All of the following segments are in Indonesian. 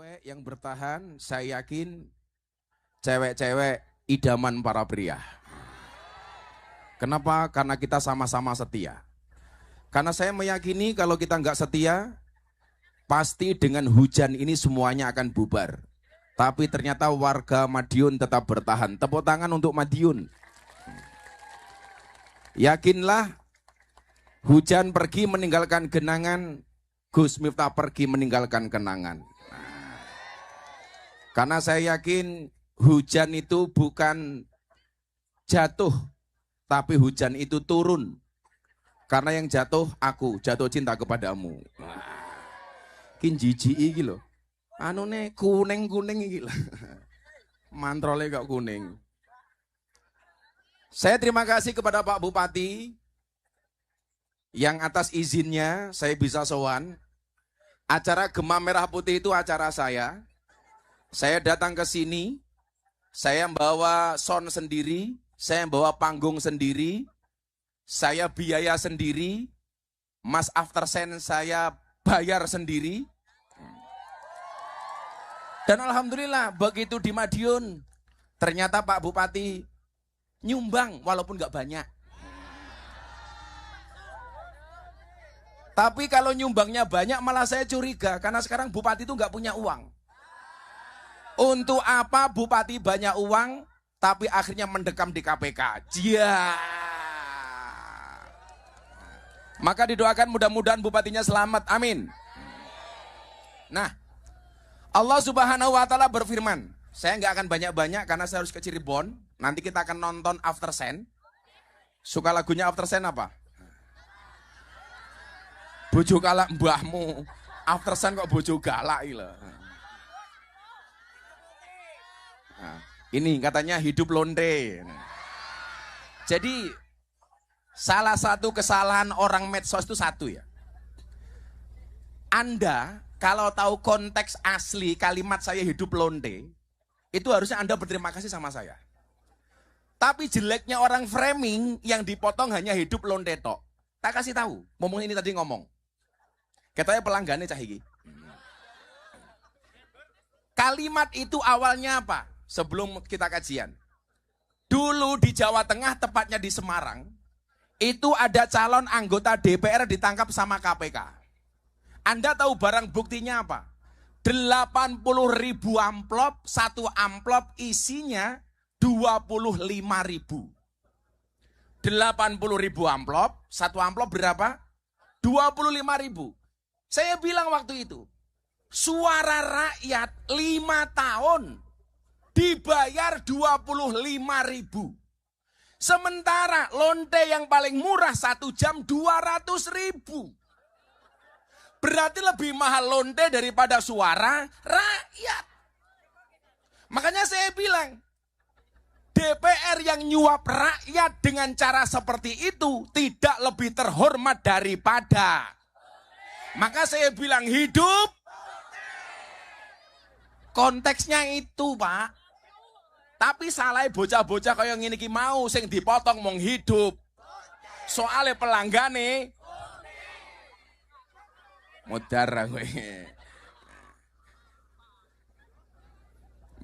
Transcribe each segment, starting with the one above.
Cewek yang bertahan, saya yakin cewek-cewek idaman para pria. Kenapa? Karena kita sama-sama setia. Karena saya meyakini kalau kita nggak setia, pasti dengan hujan ini semuanya akan bubar. Tapi ternyata warga Madiun tetap bertahan. Tepuk tangan untuk Madiun. Yakinlah, hujan pergi meninggalkan genangan, Gus Miftah pergi meninggalkan kenangan. Karena saya yakin hujan itu bukan jatuh, tapi hujan itu turun. Karena yang jatuh aku, jatuh cinta kepadamu. Kin jiji iki lho. Anune kuning-kuning iki lho. Mantrole kok kuning. Saya terima kasih kepada Pak Bupati yang atas izinnya saya bisa sowan. Acara Gema Merah Putih itu acara saya. Saya datang ke sini, saya bawa sound sendiri, saya bawa panggung sendiri, saya biaya sendiri, Mas After Sen saya bayar sendiri. Dan alhamdulillah begitu di Madiun, ternyata Pak Bupati nyumbang walaupun nggak banyak. Tapi kalau nyumbangnya banyak malah saya curiga, karena sekarang Bupati itu nggak punya uang. Untuk apa Bupati banyak uang, tapi akhirnya mendekam di KPK? Jia. Maka didoakan mudah-mudahan Bupatinya selamat, amin. Nah, Allah Subhanahu wa Ta'ala berfirman, saya nggak akan banyak-banyak karena saya harus ke Cirebon. Nanti kita akan nonton After Sen. Suka lagunya After Sen apa? Bojo galak mbahmu. After Sen kok bojo galak iki lho. Nah, ini katanya hidup lonte. Jadi salah satu kesalahan orang medsos itu satu ya. Anda kalau tahu konteks asli kalimat saya hidup lonte, itu harusnya Anda berterima kasih sama saya. Tapi jeleknya orang framing yang dipotong hanya hidup lonte tok. Tak kasih tahu, ngomong ini tadi ngomong. Katanya pelanggannya cahiki. Kalimat itu awalnya apa? Sebelum kita kajian. Dulu di Jawa Tengah, tepatnya di Semarang, itu ada calon anggota DPR ditangkap sama KPK. Anda tahu barang buktinya apa? 80.000 amplop, satu amplop isinya 25.000. 80.000 amplop, satu amplop berapa? 25.000. Saya bilang waktu itu, suara rakyat 5 tahun dibayar 25.000. Sementara lonte yang paling murah 1 jam 200.000. Berarti lebih mahal lonte daripada suara rakyat. Makanya saya bilang, DPR yang nyuap rakyat dengan cara seperti itu tidak lebih terhormat daripada. Maka saya bilang hidup. Konteksnya itu, Pak. Tapi salah bocah-bocah kaya ngene iki mau sing dipotong mong hidup. Soale pelanggane mudar kowe.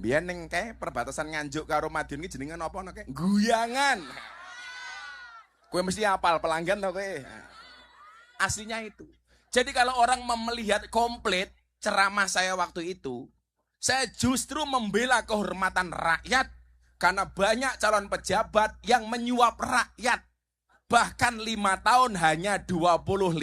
Biyen ning kae perbatasan Nganjuk karo Madiun iki jenenge apa nek? Guyangan. Kowe mesti hafal pelanggan to kowe. Aslinya itu. Jadi kalau orang melihat komplit ceramah saya waktu itu, saya justru membela kehormatan rakyat karena banyak calon pejabat yang menyuap rakyat. Bahkan 5 tahun hanya 25.000.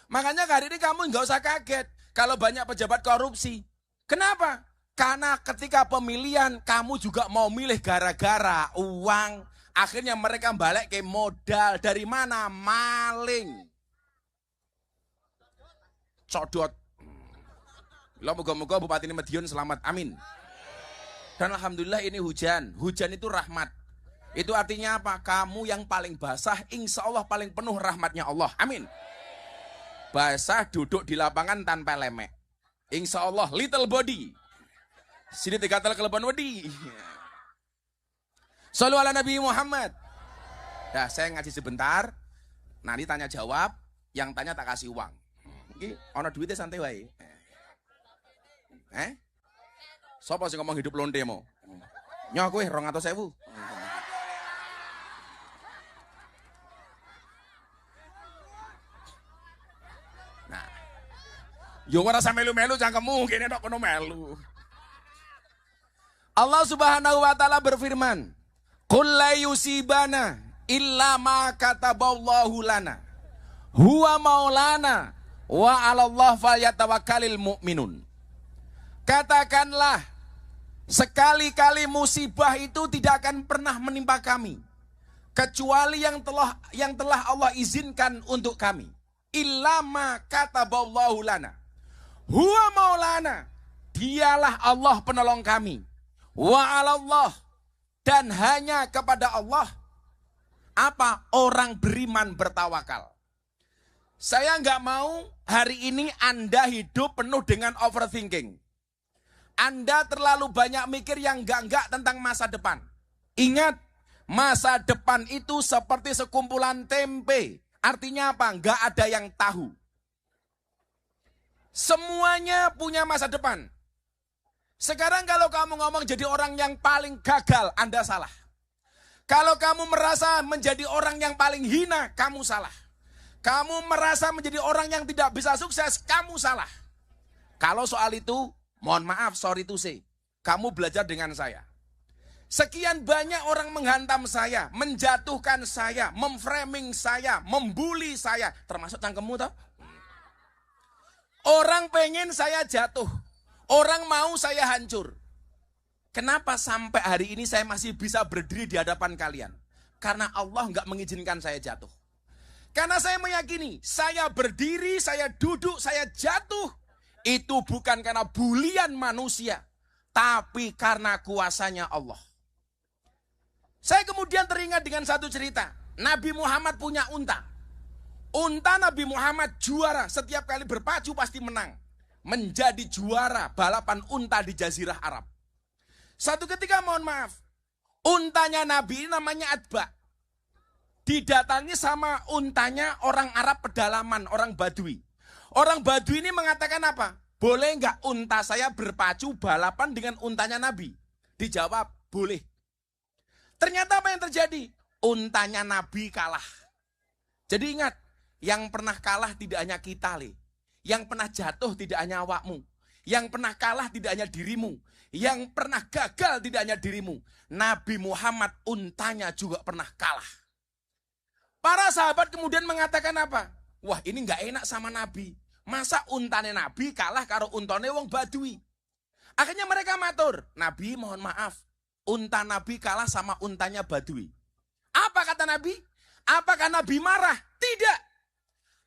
Makanya hari ini kamu nggak usah kaget kalau banyak pejabat korupsi. Kenapa? Karena ketika pemilihan kamu juga mau milih gara-gara uang. Akhirnya mereka balik ke modal. Dari mana? Maling. Codot. Moga-moga Bupati Madiun selamat, amin. Dan alhamdulillah ini hujan. Hujan itu rahmat. Itu artinya apa? Kamu yang paling basah, insya Allah paling penuh rahmatnya Allah, amin. Basah duduk di lapangan tanpa lemek. Insya Allah little body. Sini dikatal keleban wedi. Shallu ala Nabi Muhammad. Nah, saya ngaji sebentar. Nanti tanya jawab. Yang tanya tak kasih uang. Ini ono duitnya santai wae. Sopo sing ngomong hidup lonte mo? Nyoh kowe 200.000. Nah. Yo ora sampe melu-melu cangkemmu kene tok kono melu. Allah Subhanahu wa taala berfirman, "Qul la yusibana illa ma kataballahu lana. Huwa maulana wa 'alallah falyatawakkalul mu'minun." Katakanlah, sekali-kali musibah itu tidak akan pernah menimpa kami kecuali yang telah Allah izinkan untuk kami. Illa ma kataballahu lana. Huwa maulana. Dialah Allah penolong kami. Wa 'alallah, dan hanya kepada Allah apa orang beriman bertawakal. Saya nggak mau hari ini Anda hidup penuh dengan overthinking. Anda terlalu banyak mikir yang enggak tentang masa depan. Ingat, masa depan itu seperti sekumpulan tempe. Artinya apa? Enggak ada yang tahu. Semuanya punya masa depan. Sekarang kalau kamu ngomong jadi orang yang paling gagal, Anda salah. Kalau kamu merasa menjadi orang yang paling hina, kamu salah. Kamu merasa menjadi orang yang tidak bisa sukses, kamu salah. Kalau soal itu, mohon maaf, sorry to say, kamu belajar dengan saya. Sekian banyak orang menghantam saya, menjatuhkan saya, memframing saya, membuli saya, termasuk cangkemmu toh. Orang pengen saya jatuh, orang mau saya hancur. Kenapa sampai hari ini saya masih bisa berdiri di hadapan kalian? Karena Allah nggak mengizinkan saya jatuh. Karena saya meyakini, saya berdiri, saya duduk, saya jatuh, itu bukan karena bulian manusia, tapi karena kuasanya Allah. Saya kemudian teringat dengan satu cerita. Nabi Muhammad punya unta. Unta Nabi Muhammad juara, setiap kali berpacu pasti menang. Menjadi juara balapan unta di Jazirah Arab. Satu ketika, mohon maaf, untanya Nabi namanya Atba. Didatangi sama untanya orang Arab pedalaman, orang Badui. Orang Badui ini mengatakan apa? Boleh nggak unta saya berpacu balapan dengan untanya Nabi? Dijawab, boleh. Ternyata apa yang terjadi? Untanya Nabi kalah. Jadi ingat, yang pernah kalah tidak hanya kita, Le. Yang pernah jatuh tidak hanya awakmu. Yang pernah kalah tidak hanya dirimu. Yang pernah gagal tidak hanya dirimu. Nabi Muhammad untanya juga pernah kalah. Para sahabat kemudian mengatakan apa? Wah, ini nggak enak sama Nabi. Masa untane Nabi kalah karo untane wong Badui? Akhirnya mereka matur, Nabi mohon maaf, unta Nabi kalah sama untanya Badui. Apa kata Nabi? Apakah Nabi marah? Tidak.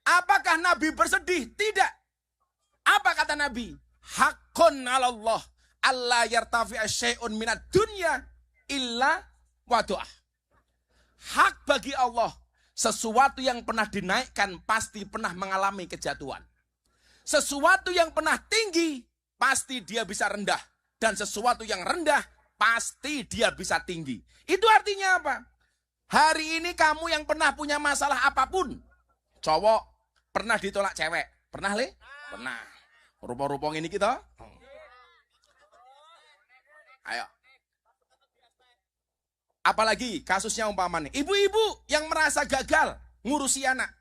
Apakah Nabi bersedih? Tidak. Apa kata Nabi? Haqqun 'alallah alla yartafi'a syai'un minad dunya illa wadu'ah. Hak bagi Allah, sesuatu yang pernah dinaikkan pasti pernah mengalami kejatuhan. Sesuatu yang pernah tinggi, pasti dia bisa rendah. Dan sesuatu yang rendah, pasti dia bisa tinggi. Itu artinya apa? Hari ini kamu yang pernah punya masalah apapun. Cowok, pernah ditolak cewek. Pernah, Le? Pernah. Rupa-rupa ini kita. Ayo. Apalagi kasusnya umpamanya. Ibu-ibu yang merasa gagal ngurusi anak.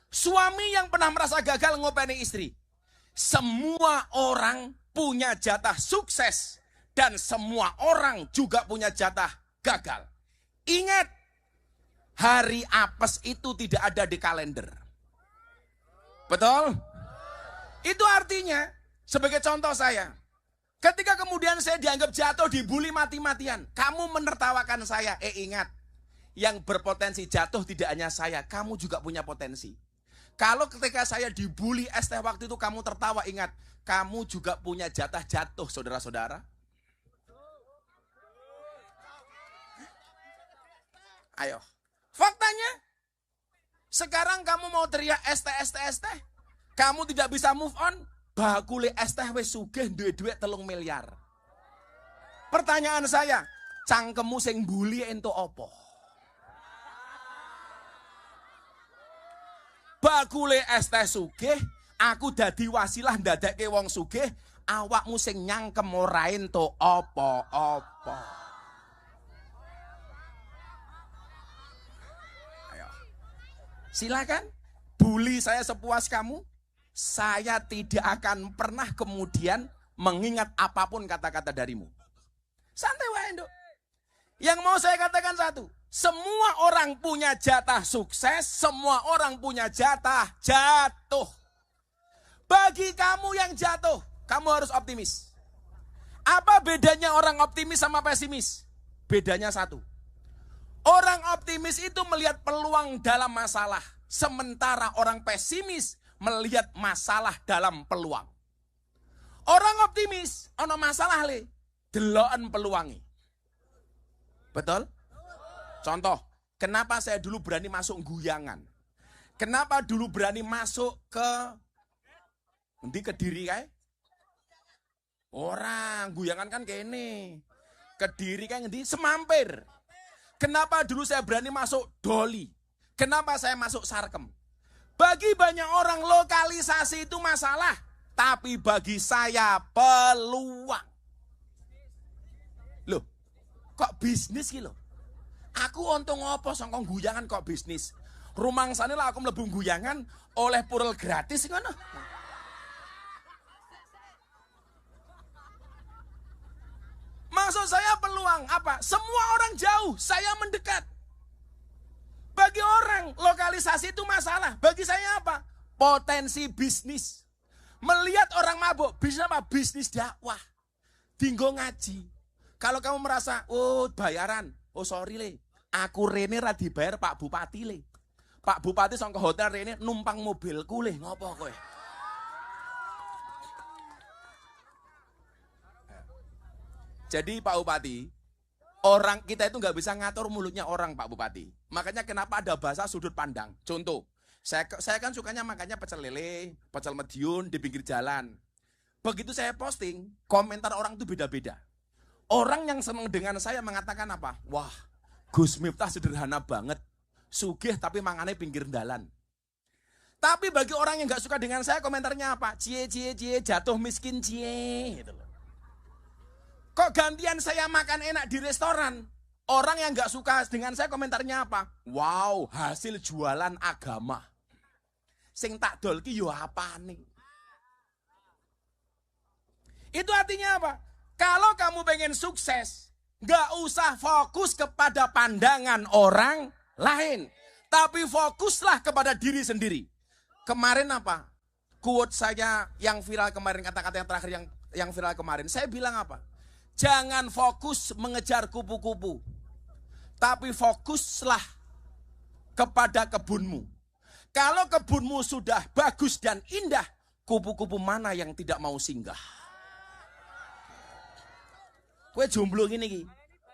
Suami yang pernah merasa gagal ngopeni istri. Semua orang punya jatah sukses. Dan semua orang juga punya jatah gagal. Ingat, hari apes itu tidak ada di kalender. Betul? Itu artinya, sebagai contoh saya, ketika kemudian saya dianggap jatuh, dibully mati-matian, kamu menertawakan saya. Ingat, yang berpotensi jatuh tidak hanya saya, kamu juga punya potensi. Kalau ketika saya dibully ST waktu itu kamu tertawa, ingat, kamu juga punya jatah jatuh, saudara-saudara. Ayo. Faktanya, sekarang kamu mau teriak ST, kamu tidak bisa move on, bakule ST wis sugih duit-duit 3 miliar. Pertanyaan saya, cangkemmu sing bully ento opo? Bakule ST sugih, aku dadi wasilah ndadekke wong sugih, awakmu sing nyangkem ora entuk apa-apa. Ayo. Silakan bully saya sepuas kamu. Saya tidak akan pernah kemudian mengingat apapun kata-kata darimu. Santai wae, Nduk. Yang mau saya katakan satu, semua orang punya jatah sukses, semua orang punya jatah jatuh. Bagi kamu yang jatuh, kamu harus optimis. Apa bedanya orang optimis sama pesimis? Bedanya satu. Orang optimis itu melihat peluang dalam masalah, sementara orang pesimis melihat masalah dalam peluang. Orang optimis, ono masalah le, deloken peluangi. Betul? Contoh, kenapa saya dulu berani masuk guyangan? Kenapa dulu berani masuk ke Kediri kae? Orang guyangan kan kene. Kediri kae ngendi? Semampir. Kenapa dulu saya berani masuk Doli? Kenapa saya masuk Sarkem? Bagi banyak orang lokalisasi itu masalah, tapi bagi saya peluang. Loh, kok bisnis gitu? Aku untung apa sangkong guyangan kok bisnis? Rumangsane lah aku mlebu guyangan oleh purel gratis ngono. Maksud saya peluang apa? Semua orang jauh, saya mendekat. Bagi orang lokalisasi itu masalah. Bagi saya apa? Potensi bisnis. Melihat orang mabuk, bisnis apa? Bisnis dakwah. Dinggo ngaji. Kalau kamu merasa, oh bayaran, oh sorry le, aku rene ra dibayar Pak Bupati le. Pak Bupati sangka hotel rene numpang mobilku le, ngopo kowe? Jadi Pak Bupati, orang kita itu nggak bisa ngatur mulutnya orang Pak Bupati. Makanya kenapa ada bahasa sudut pandang. Contoh, saya kan sukanya makannya pecel lele, pecel mediun di pinggir jalan. Begitu saya posting, komentar orang itu beda-beda. Orang yang senang dengan saya mengatakan apa? Wah, Gus Miftah sederhana banget. Sugih tapi mangannya pinggir jalan. Tapi bagi orang yang nggak suka dengan saya, komentarnya apa? Cie, jatuh miskin cie. Gitu loh. Kok gantian saya makan enak di restoran? Orang yang gak suka dengan saya komentarnya apa? Wow, hasil jualan agama. Sing tak dolki yo apa nih? Itu artinya apa? Kalau kamu pengen sukses, gak usah fokus kepada pandangan orang lain. Tapi fokuslah kepada diri sendiri. Kemarin apa? Quote saya yang viral kemarin, kata-kata yang terakhir yang viral kemarin. Saya bilang apa? Jangan fokus mengejar kupu-kupu, tapi fokuslah kepada kebunmu. Kalau kebunmu sudah bagus dan indah, kupu-kupu mana yang tidak mau singgah? Kue jomblo gini ki,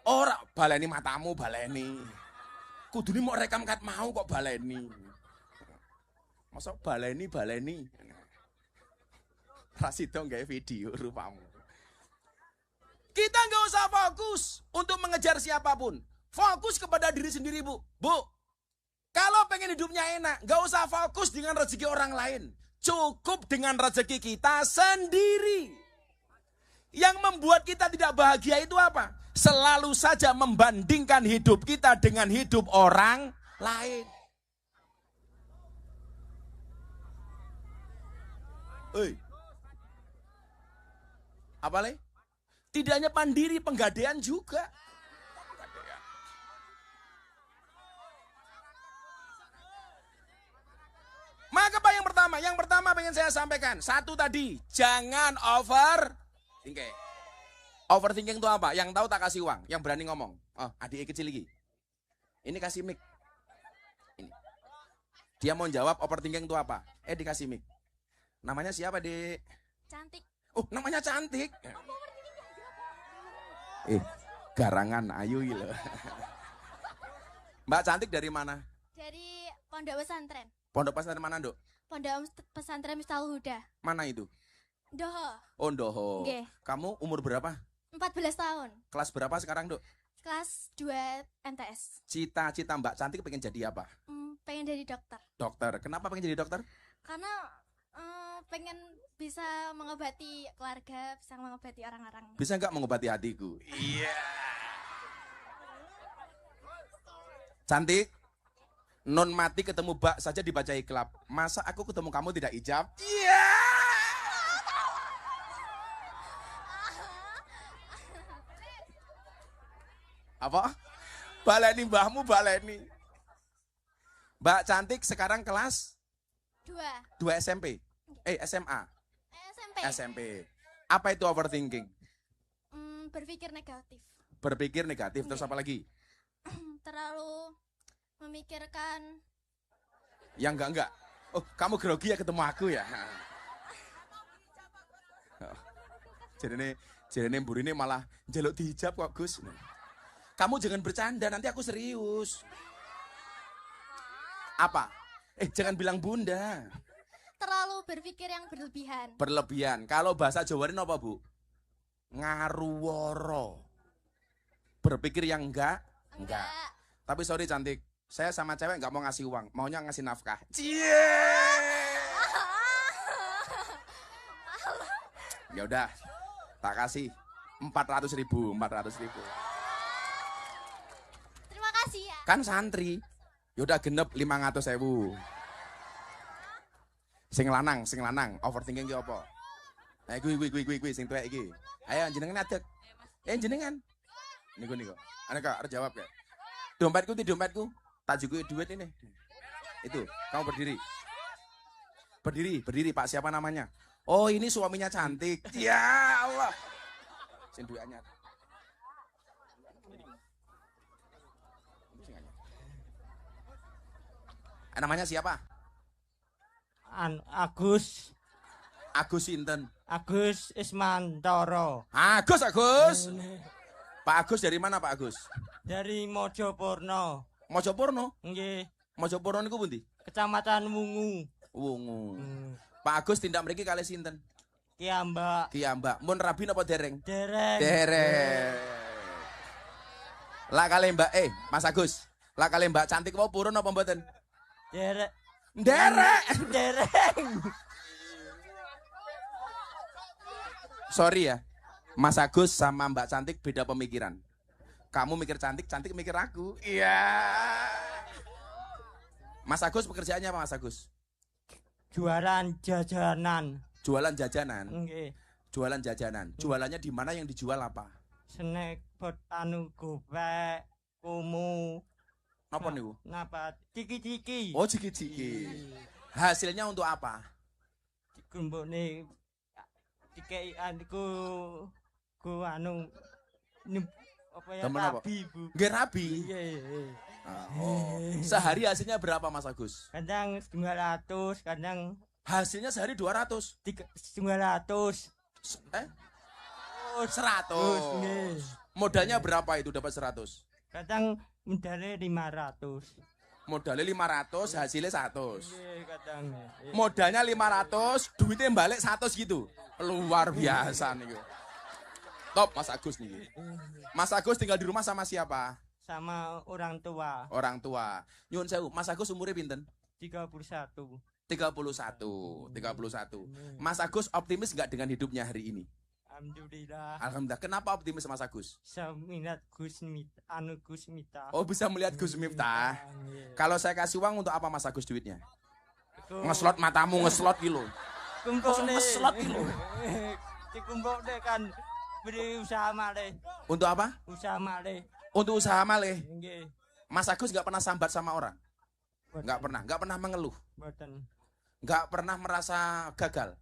ora baleni matamu baleni. Kudune mau rekam kat mau kok baleni. Masa baleni. Rasido nggak video rupamu. Kita nggak usah fokus untuk mengejar siapapun. Fokus kepada diri sendiri, Bu. Bu, kalau pengen hidupnya enak, nggak usah fokus dengan rezeki orang lain. Cukup dengan rezeki kita sendiri. Yang membuat kita tidak bahagia itu apa? Selalu saja membandingkan hidup kita dengan hidup orang lain. Apa le? Tidak hanya pandiri, penggadean juga. Maka apa yang pertama? Yang pertama pengen saya sampaikan. Satu tadi, jangan overthinking. Overthinking itu apa? Yang tahu tak kasih uang, yang berani ngomong. Oh, adik kecil lagi. Ini kasih mic. Ini. Dia mau jawab overthinking itu apa? Dikasih mic. Namanya siapa, Dek? Cantik. Oh, namanya cantik. Garangan ayu loh. Mbak Cantik dari mana? Dari Pondok Pesantren. Pondok pesantren mana, Nduk? Pondok Pesantren Miftahul Huda. Mana itu? Doho. Oh, Ndoho. Nggih. Kamu umur berapa? 14 tahun. Kelas berapa sekarang, Nduk? Kelas 2 MTS. Cita-cita Mbak Cantik pengen jadi apa? Pengen jadi dokter. Dokter. Kenapa pengen jadi dokter? Karena Pengen bisa mengobati keluarga, bisa mengobati orang-orang. Bisa nggak mengobati hatiku? Iya. Cantik. Non mati ketemu bak saja dibaca iklab. Masa aku ketemu kamu tidak ijab? Iya. Apa? Baleni mbahmu baleni. Mbak Cantik sekarang kelas 2 SMP. SMA. SMP. SMP. Apa itu overthinking? Berpikir negatif. Berpikir negatif. Terus Iya. apa lagi? Terlalu memikirkan. Yang enggak. Oh, kamu grogi ya ketemu aku ya? Jadi ini mburi ini malah jaluk dihijab kok Gus. Kamu jangan bercanda, nanti aku serius. Apa? Jangan bilang bunda. Terlalu berpikir yang berlebihan. Berlebihan. Kalau bahasa Jawa ini apa bu? Ngaruworo. Berpikir yang enggak? Enggak. Tapi sorry Cantik, saya sama cewek nggak mau ngasih uang, maunya ngasih nafkah. Cie. Ya udah, tak kasih 400.000, 400.000. Terima kasih ya. Kan santri. Ya udah genep 500.000. Sing lanang, overthinking ki apa? Gue sing tuwek iki. Ayo jenengan adek. Jenengan. Niku. Ana kok jawab ya. Dompetku. Tak juga duit ini. Itu, kamu berdiri. Berdiri Pak, siapa namanya? Oh, ini suaminya Cantik. Ya Allah. Sing duitnya. Namanya siapa? Agus Sinten. Agus Ismantoro. Agus. Pak Agus dari mana Pak Agus? Dari Mojopurno. Mojopurno? Nggih, Mojopurno niku pundi? Kecamatan Wungu. Wungu. Pak Agus tindak mriki kalih sinten? Kiambak. Mun rabi napa dereng? Dereng. Lah kalih Mbak Mas Agus. Lah kalih Mbak Cantik mau purun apa mboten? Dereng. Sorry ya. Mas Agus sama Mbak Cantik beda pemikiran. Kamu mikir Cantik, Cantik mikir aku. Iya. Mas Agus pekerjaannya apa Mas Agus? Jualan jajanan. Jualan jajanan. Nggih. Jualan jajanan. Jualannya di mana, yang dijual apa? Snack pot gopek, kumu. Napa niku? Napa? Ciki-ciki. Oh, ciki-ciki. Hasilnya untuk apa? Dikumpulne dikei ku apa ya, Temen apa? rabi, Bu. Nggih rabi. Iya. Oh. Sehari hasilnya berapa Mas Agus? Kadang 200, kadang Hasilnya sehari 200. 200. 100. Nggih. Modalnya berapa itu dapat 100? Kadang modalnya 500. Modalnya 500, hasilnya 100. Nggih, kadang. Modalnya 500, duitnya balik 100 gitu. Luar biasa nih. Top Mas Agus nih. Mas Agus tinggal di rumah sama siapa? Sama orang tua. Orang tua. Nyun sewu, Mas Agus umurnya pinten? 31. 31. Mas Agus optimis nggak dengan hidupnya hari ini? Alhamdulillah. Alhamdulillah. Kenapa optimis Mas Agus? Bisa melihat Gus Miftah. Oh, bisa melihat Gus Miftah. Nggih. Kalau saya kasih uang untuk apa Mas Agus duitnya? Iku Ngeslot matamu, ngeslot gitu. kumpul nih. Ngeslot gitu. Dikumpul deh kan beri usaha malih. Untuk apa? Usaha malih. Untuk usaha malih. Nggih. Mas Agus nggak pernah sambat sama orang? Boten. Nggak pernah mengeluh? Boten. Nggak pernah merasa gagal?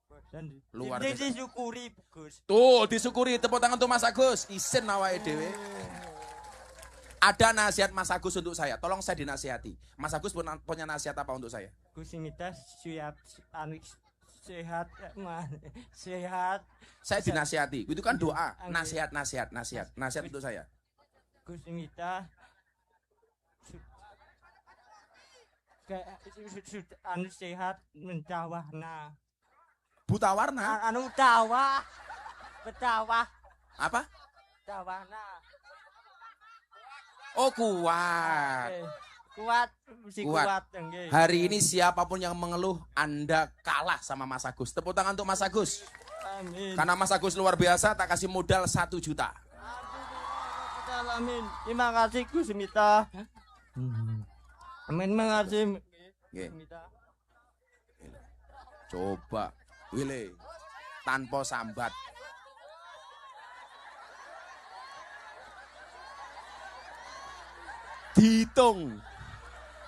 Boten. Luar Ini biasa. disyukuri, Gus. Tuh, disyukuri. Tepuk tangan untuk Mas Agus. Isin awake dhewe. Ada nasihat Mas Agus untuk saya. Tolong saya dinasihati. Mas Agus punya nasihat apa untuk saya? Gus Miftah siap sehat, sehat. Saya dinasihati. Itu kan doa. Nasihat untuk saya. Gus Miftah anu sehat mencawarna. Buta warna. Anu tawah. Betawah. Apa? Tawana. Oh, kuat. Kuat, mesti Kuat. kuat. Nggih. Hari ini siapapun yang mengeluh, Anda kalah sama Mas Agus. Tepuk tangan untuk Mas Agus. Amin. Karena Mas Agus luar biasa, tak kasih modal 1 juta. Amin. Terima kasih Gus Mita. Amin, makasih. Nggih. Mita. Coba, Wile, tanpa sambat. Dihitung.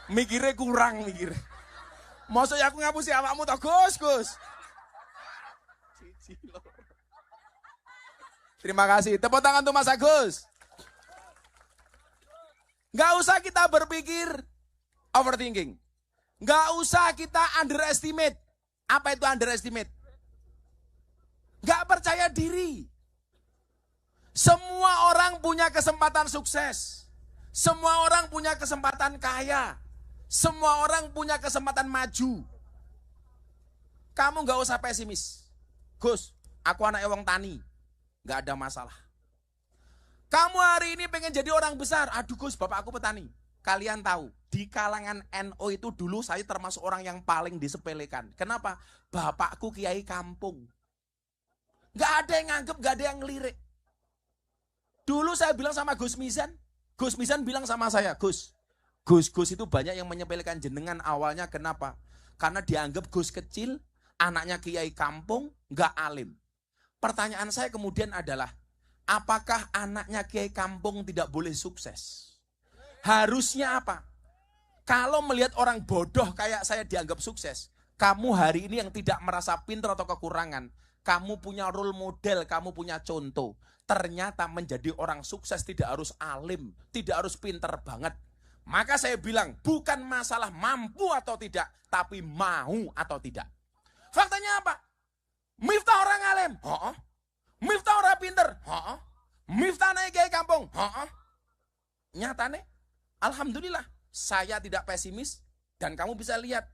Mikirnya kurang mikir. Masa aku ngapusi awakmu toh, Gus. Terima kasih. Tepuk tangan untuk Mas Agus. Nggak usah kita berpikir overthinking. Nggak usah kita underestimate. Apa itu underestimate? Nggak percaya diri. Semua orang punya kesempatan sukses. Semua orang punya kesempatan kaya. Semua orang punya kesempatan maju. Kamu nggak usah pesimis. Gus, aku anak wong tani. Nggak ada masalah. Kamu hari ini pengen jadi orang besar. Aduh Gus, bapak aku petani. Kalian tahu, di kalangan NU itu dulu saya termasuk orang yang paling disepelekan. Kenapa? Bapakku kiai kampung. Nggak ada yang nganggep, nggak ada yang ngelirik. Dulu saya bilang sama Gus Mizan bilang sama saya, Gus itu banyak yang menyepelekan jenengan awalnya. Kenapa? Karena dianggap Gus kecil, anaknya kiai kampung, nggak alim. Pertanyaan saya kemudian adalah, apakah anaknya kiai kampung tidak boleh sukses? Harusnya apa? Kalau melihat orang bodoh kayak saya dianggap sukses, kamu hari ini yang tidak merasa pintar atau kekurangan, kamu punya role model, kamu punya contoh. Ternyata menjadi orang sukses tidak harus alim, tidak harus pintar banget. Maka saya bilang, bukan masalah mampu atau tidak, tapi mau atau tidak. Faktanya apa? Miftah orang alim, Miftah orang pinter, Miftah naik kiai kampung, nyatane, alhamdulillah, saya tidak pesimis dan kamu bisa lihat,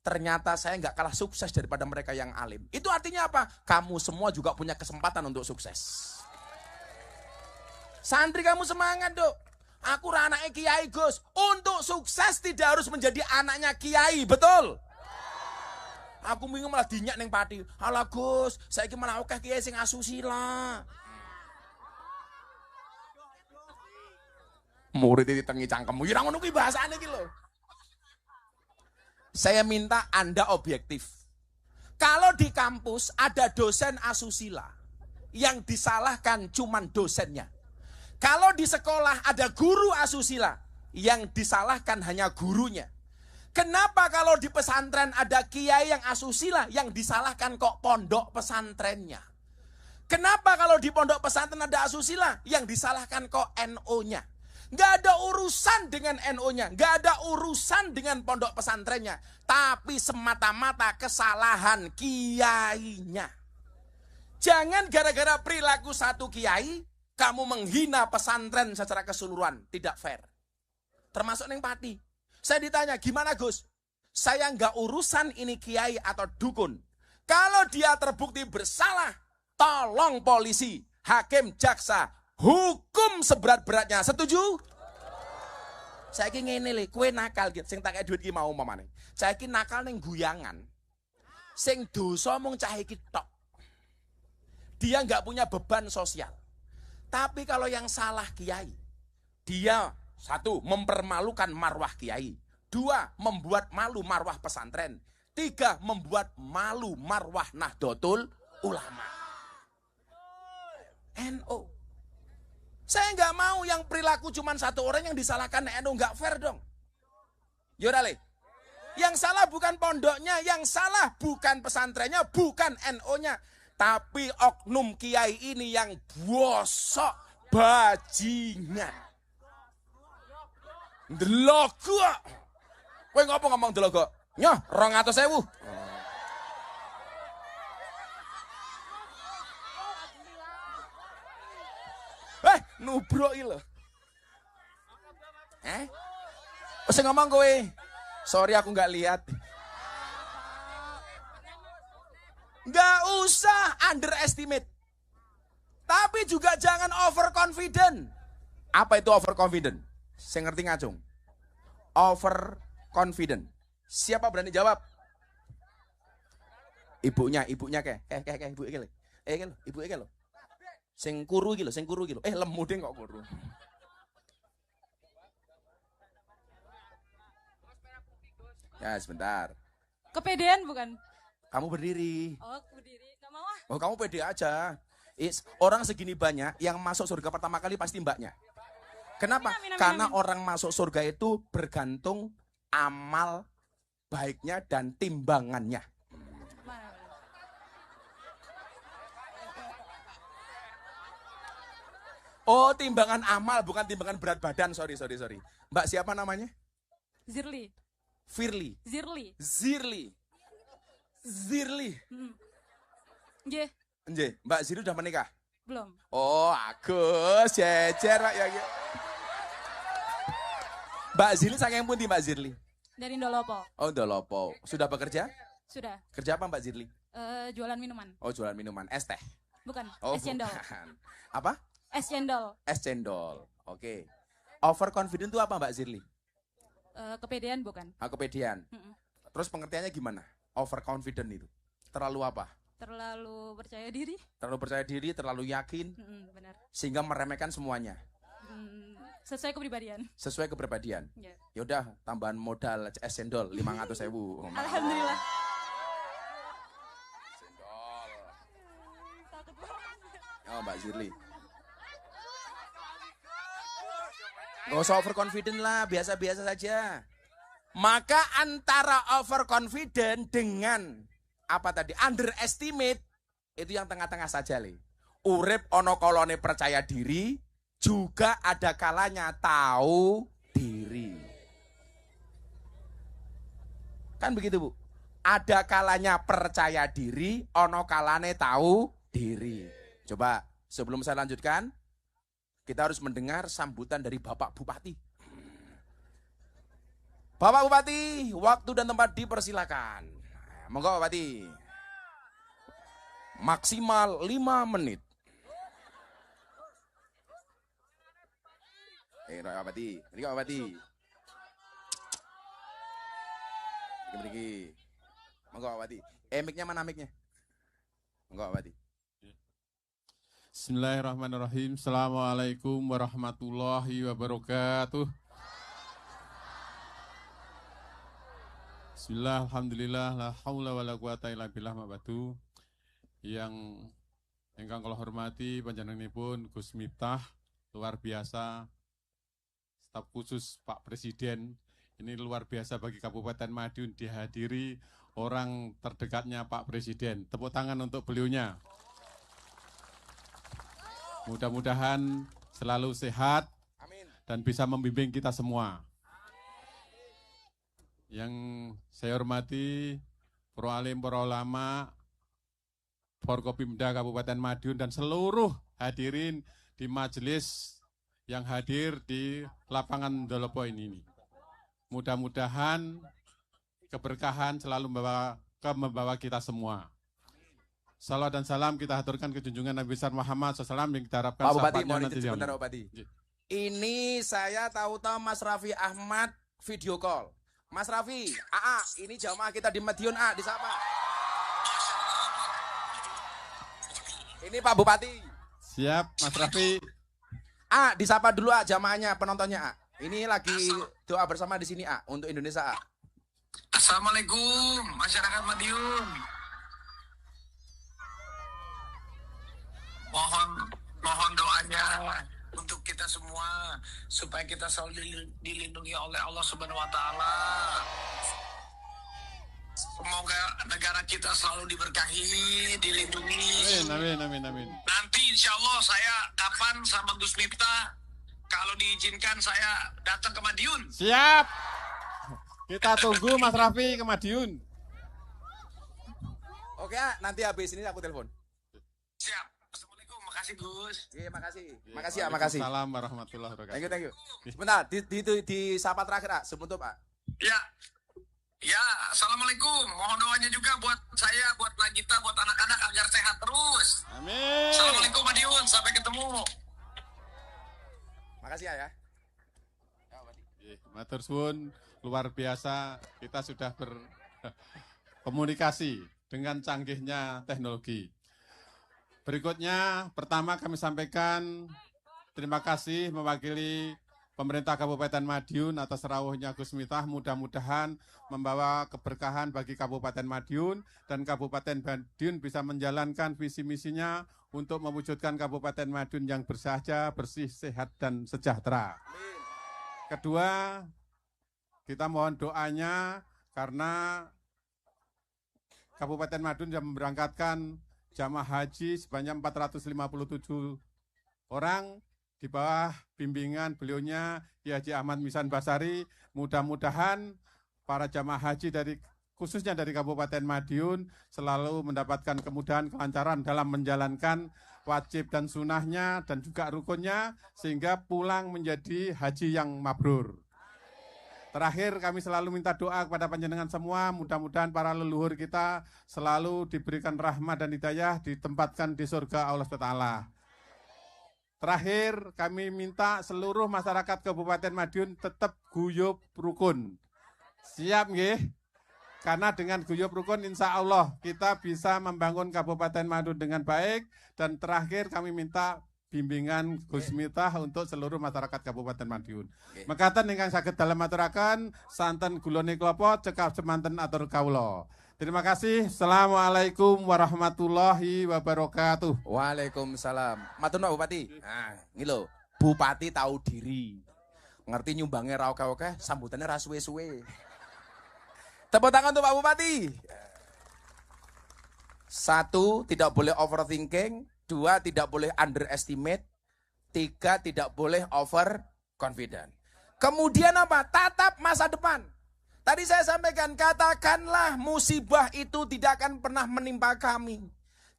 ternyata saya nggak kalah sukses daripada mereka yang alim. Itu artinya apa? Kamu semua juga punya kesempatan untuk sukses. Santri kamu semangat dok. Aku anaknya kiai Gus. Untuk sukses tidak harus menjadi anaknya kiai, betul? Aku bingung malah dinyak neng pati. Alah Gus, saya malah oke kiai sing asusila. Murid itu tengi cangkemmu. Ya ngono kuwi bahasane iki lho. Saya minta Anda objektif. Kalau di kampus ada dosen asusila, yang disalahkan cuman dosennya. Kalau di sekolah ada guru asusila, yang disalahkan hanya gurunya. Kenapa kalau di pesantren ada kiai yang asusila, yang disalahkan kok pondok pesantrennya? Kenapa kalau di pondok pesantren ada asusila, yang disalahkan kok NO-nya? Nggak ada urusan dengan NO-nya, nggak ada urusan dengan pondok pesantrennya, tapi semata-mata kesalahan kiainya. Jangan gara-gara perilaku satu kiai, kamu menghina pesantren secara keseluruhan. Tidak fair. Termasuk neng pati. Saya ditanya, gimana Gus? Saya nggak urusan ini kiai atau dukun. Kalau dia terbukti bersalah, tolong polisi, hakim, jaksa, hukum seberat-beratnya. Setuju? Saya ingin ngene le, kue nakal gitu. Sing tak kayak duit ki mau mamane. Saya ingin nakal neng guyangan. Sing dosa mung cah iki tok. Dia nggak punya beban sosial. Tapi kalau yang salah kiai, dia satu, mempermalukan marwah kiai. Dua, membuat malu marwah pesantren. Tiga, membuat malu marwah Nahdlatul Ulama. NU. Saya nggak mau yang perilaku cuma satu orang yang disalahkan NU, nggak fair dong. Yaudah le. Yang salah bukan pondoknya, yang salah bukan pesantrennya, bukan NU-nya. Tapi oknum kiai ini yang bosok bajingan. Delogo. Kowe ngopo ngomong delogo? Nyoh, 200.000. Nubruk iki lho. Wis ngomong kowe. Sorry aku nggak lihat. Nggak usah underestimate. Tapi juga jangan overconfident. Apa itu overconfident? Saya ngerti ngacung. over confident. Siapa berani jawab? Ibunya ke. Ibu iki lho. Ibu iki lho. Sing kuru iki lho. Lemu deh kok kuru. Ya, sebentar. Kepedean bukan? Kamu berdiri. Oh, berdiri. Gak mau ah. Oh, kamu pede aja. Orang segini banyak yang masuk surga pertama kali pasti mbaknya. Kenapa? Amin, amin, Karena amin. orang masuk surga itu bergantung amal baiknya dan timbangannya. Mana? Oh, timbangan amal bukan timbangan berat badan. Sorry. Mbak siapa namanya? Zirli. Firly. Zirli. Zirli. Nggih, Nggih, Mbak Zirli udah menikah? belum. Oh, Agus, jejer Pak ya. Mbak Zirli saking pundi Mbak Zirli? Dari Ndolopo. Oh, Ndolopo. Sudah bekerja? Sudah. Kerja apa Mbak Zirli? Jualan minuman. Oh, jualan minuman. Es teh? Bukan, Oh, es cendol. bukan. Apa? Es cendol. Es cendol. Oke. Overconfident itu apa Mbak Zirli? Kepedean bukan? Kepedean. Mm-mm. Terus pengertiannya gimana? Overconfident itu. Terlalu apa? Terlalu percaya diri. Terlalu percaya diri, terlalu yakin, Benar. sehingga meremehkan semuanya. Sesuai kepribadian. Sesuai kepribadian. Ya. Yaudah, tambahan modal es cendol 500.000. Alhamdulillah. Cendol. Takut banget. Oh, Mbak Zirli. Gak usah overconfident lah, biasa-biasa saja. Maka antara overconfident dengan apa tadi? Underestimate itu yang tengah-tengah saja, Le. Urip ono kolone percaya diri, juga ada kalanya tahu diri. Kan begitu, Bu? Ada kalanya percaya diri, ono kalane tahu diri. Coba sebelum saya lanjutkan, kita harus mendengar sambutan dari Bapak Bupati. Bapak Bupati, waktu dan tempat dipersilakan. Monggo Pak Bupati. Maksimal 5 menit. Pak Bupati, ini Pak Bupati. Begini. Monggo Pak Bupati. Mic-nya mana mic-nya? Monggo Pak Bupati. Bismillahirrahmanirrahim. Assalamualaikum warahmatullahi wabarakatuh. Bismillah, alhamdulillah, la haula wa la quwata illa billah mabadu. Yang ingkang kula hormati panjenenganipun Gus Miftah, luar biasa. Staf khusus Pak Presiden, ini luar biasa bagi Kabupaten Madiun dihadiri orang terdekatnya Pak Presiden. Tepuk tangan untuk beliaunya. Mudah-mudahan selalu sehat dan bisa membimbing kita semua. Yang saya hormati para alim, para ulama, Forkopimda Kabupaten Madiun dan seluruh hadirin di majelis yang hadir di lapangan Ndolopo ini. Mudah-mudahan keberkahan selalu membawa kita semua. Salam dan salam kita haturkan ke junjungan Nabi besar Muhammad SAW yang kita harapkan Pak Bupati, sahabatnya mohon nanti izin sebentar Pak Bupati. Ini saya tahu-tahu Mas Raffi Ahmad video call. Mas Raffi, ini jamaah kita di Madiun disapa. Ini Pak Bupati. Siap, Mas Raffi. Disapa dulu jamaahnya, penontonnya Ini lagi doa bersama di sini untuk Indonesia Assalamualaikum masyarakat Madiun. Mohon doanya untuk kita semua supaya kita selalu dilindungi oleh Allah Subhanahu wa taala. Semoga negara kita selalu diberkahi, dilindungi. Amin. Nanti insya Allah saya kapan sama Gus Miftah, kalau diizinkan saya datang ke Madiun. Siap. Kita tunggu Mas Raffi ke Madiun. Oke, nanti habis ini aku telepon. Siap. Assalamualaikum, makasih Gus. Iya, makasih. Makasih. Assalamualaikum warahmatullahi wabarakatuh. Thank you. Sebentar, di sapa terakhir sebentar Ya, assalamualaikum. Mohon doanya juga buat saya, buat Nagita, buat anak-anak agar sehat terus. Amin. Assalamualaikum Madiun, sampai ketemu. Makasih ya. Matur suwun. luar biasa. Kita sudah berkomunikasi dengan canggihnya teknologi. Berikutnya, pertama kami sampaikan terima kasih mewakili pemerintah Kabupaten Madiun atas rawuhnya Gus Miftah, mudah-mudahan membawa keberkahan bagi Kabupaten Madiun dan Kabupaten Madiun bisa menjalankan visi misinya untuk mewujudkan Kabupaten Madiun yang bersahaja, bersih, sehat, dan sejahtera. Kedua, kita mohon doanya karena Kabupaten Madiun yang memberangkatkan jamaah haji sebanyak 457 orang di bawah bimbingan beliaunya Ki Haji Ahmad Misan Basari. Mudah-mudahan para jamaah haji khususnya dari Kabupaten Madiun selalu mendapatkan kemudahan, kelancaran dalam menjalankan wajib dan sunahnya dan juga rukunnya sehingga pulang menjadi haji yang mabrur. Terakhir kami selalu minta doa kepada panjenengan semua, mudah-mudahan para leluhur kita selalu diberikan rahmat dan hidayah, ditempatkan di surga Allah Ta'ala. Terakhir kami minta seluruh masyarakat Kabupaten Madiun tetap guyub rukun. Siap nggih? Karena dengan guyub rukun insya Allah kita bisa membangun Kabupaten Madiun dengan baik. Dan terakhir kami minta bimbingan Gus Miftah untuk seluruh masyarakat Kabupaten Madiun. Mekaten ingkang saged dalem aturaken santen gulone klapa cekap semanten atur kawula. Terima kasih. Assalamualaikum warahmatullahi wabarakatuh. Waalaikumsalam. Matur nuwun Bupati. Nah, ini lho, Bupati tahu diri. Ngerti nyumbange ra oke-oke, sambutannya ra suwe-suwe. Tepuk tangan untuk Pak Bupati. 1, tidak boleh overthinking. 2, tidak boleh underestimate. 3, tidak boleh over confident. Kemudian apa? Tatap masa depan. Tadi saya sampaikan, katakanlah musibah itu tidak akan pernah menimpa kami.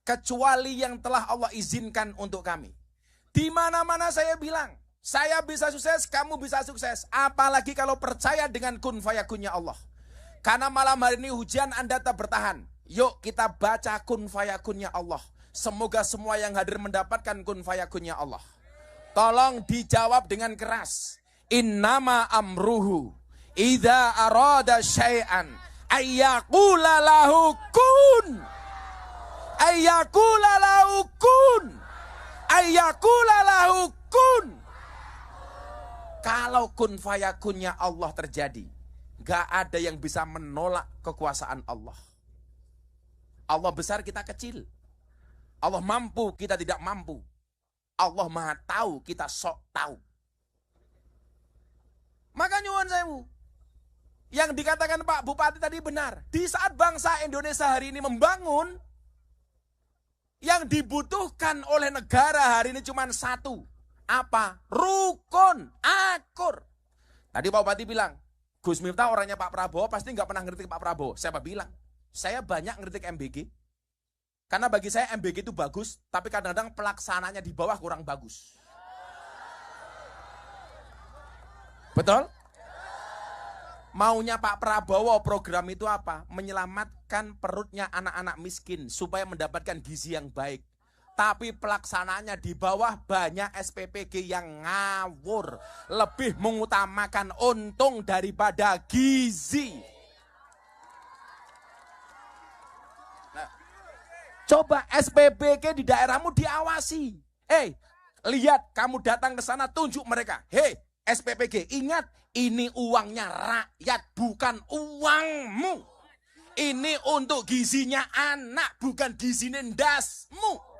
Kecuali yang telah Allah izinkan untuk kami. Di mana-mana saya bilang, saya bisa sukses, kamu bisa sukses. Apalagi kalau percaya dengan kun fayakunnya Allah. Karena malam hari ini hujan Anda tetap bertahan. Yuk kita baca kun fayakunnya Allah. Semoga semua yang hadir mendapatkan kun fayakunnya Allah. Tolong dijawab dengan keras. Innama amruhu idza arada syai'an ayyaqula lahu kun. Ayyaqula lahu kun. Ayyaqula lahu kun. Kalau kun fayakunnya Allah terjadi, gak ada yang bisa menolak kekuasaan Allah. Allah besar, kita kecil. Allah mampu, kita tidak mampu. Allah maha tahu, kita sok tahu. Maka nyuwun sewu, yang dikatakan Pak Bupati tadi benar. Di saat bangsa Indonesia hari ini membangun, yang dibutuhkan oleh negara hari ini cuma satu. Apa? Rukun, akur. Tadi Pak Bupati bilang, Gus Miftah orangnya Pak Prabowo pasti nggak pernah ngeritik Pak Prabowo. Siapa bilang? Saya banyak ngeritik MBG. Karena bagi saya MBG itu bagus, tapi kadang-kadang pelaksananya di bawah kurang bagus. Betul? Maunya Pak Prabowo program itu apa? Menyelamatkan perutnya anak-anak miskin supaya mendapatkan gizi yang baik. Tapi pelaksanaannya di bawah banyak SPPG yang ngawur. Lebih mengutamakan untung daripada gizi. Nah, coba SPPG di daerahmu diawasi. Lihat kamu datang ke sana tunjuk mereka. SPPG, ingat ini uangnya rakyat bukan uangmu. Ini untuk gizinya anak bukan gizinya ndasmu.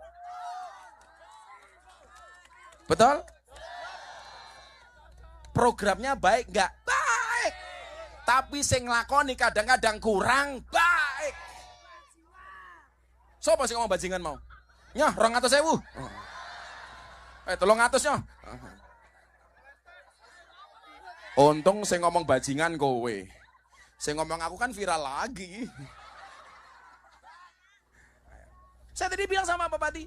Betul? Programnya baik enggak? Baik. Tapi sing nglakoni kadang-kadang kurang baik. Sopo sing ngomong bajingan mau? Nyah, 200.000. 300 nyah. Untung sing ngomong bajingan kowe. Sing ngomong aku kan viral lagi. Saya tadi bilang sama Pak Bupati,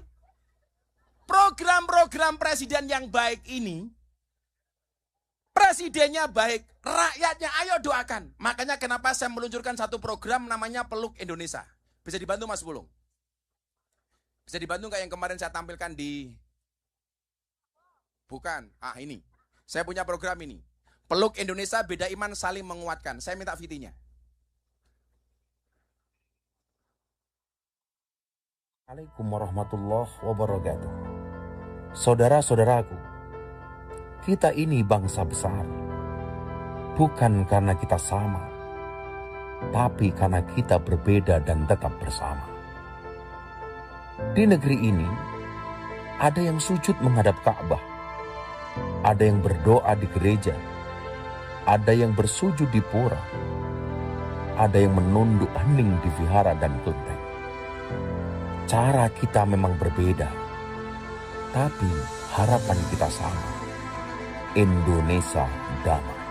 program-program presiden yang baik ini, presidennya baik, rakyatnya ayo doakan. Makanya kenapa saya meluncurkan satu program namanya Peluk Indonesia. Bisa dibantu Mas Bulung? Bisa dibantu nggak yang kemarin saya tampilkan di... Bukan, ini. Saya punya program ini. Peluk Indonesia, beda iman, saling menguatkan. Saya minta VT-nya. Assalamualaikum warahmatullahi wabarakatuh. Saudara-saudaraku, kita ini bangsa besar. Bukan karena kita sama, tapi karena kita berbeda dan tetap bersama. Di negeri ini, ada yang sujud menghadap Ka'bah, ada yang berdoa di gereja, ada yang bersujud di pura, ada yang menunduk hening di vihara dan kelenteng. Cara kita memang berbeda, tapi harapan kita sama. Indonesia damai.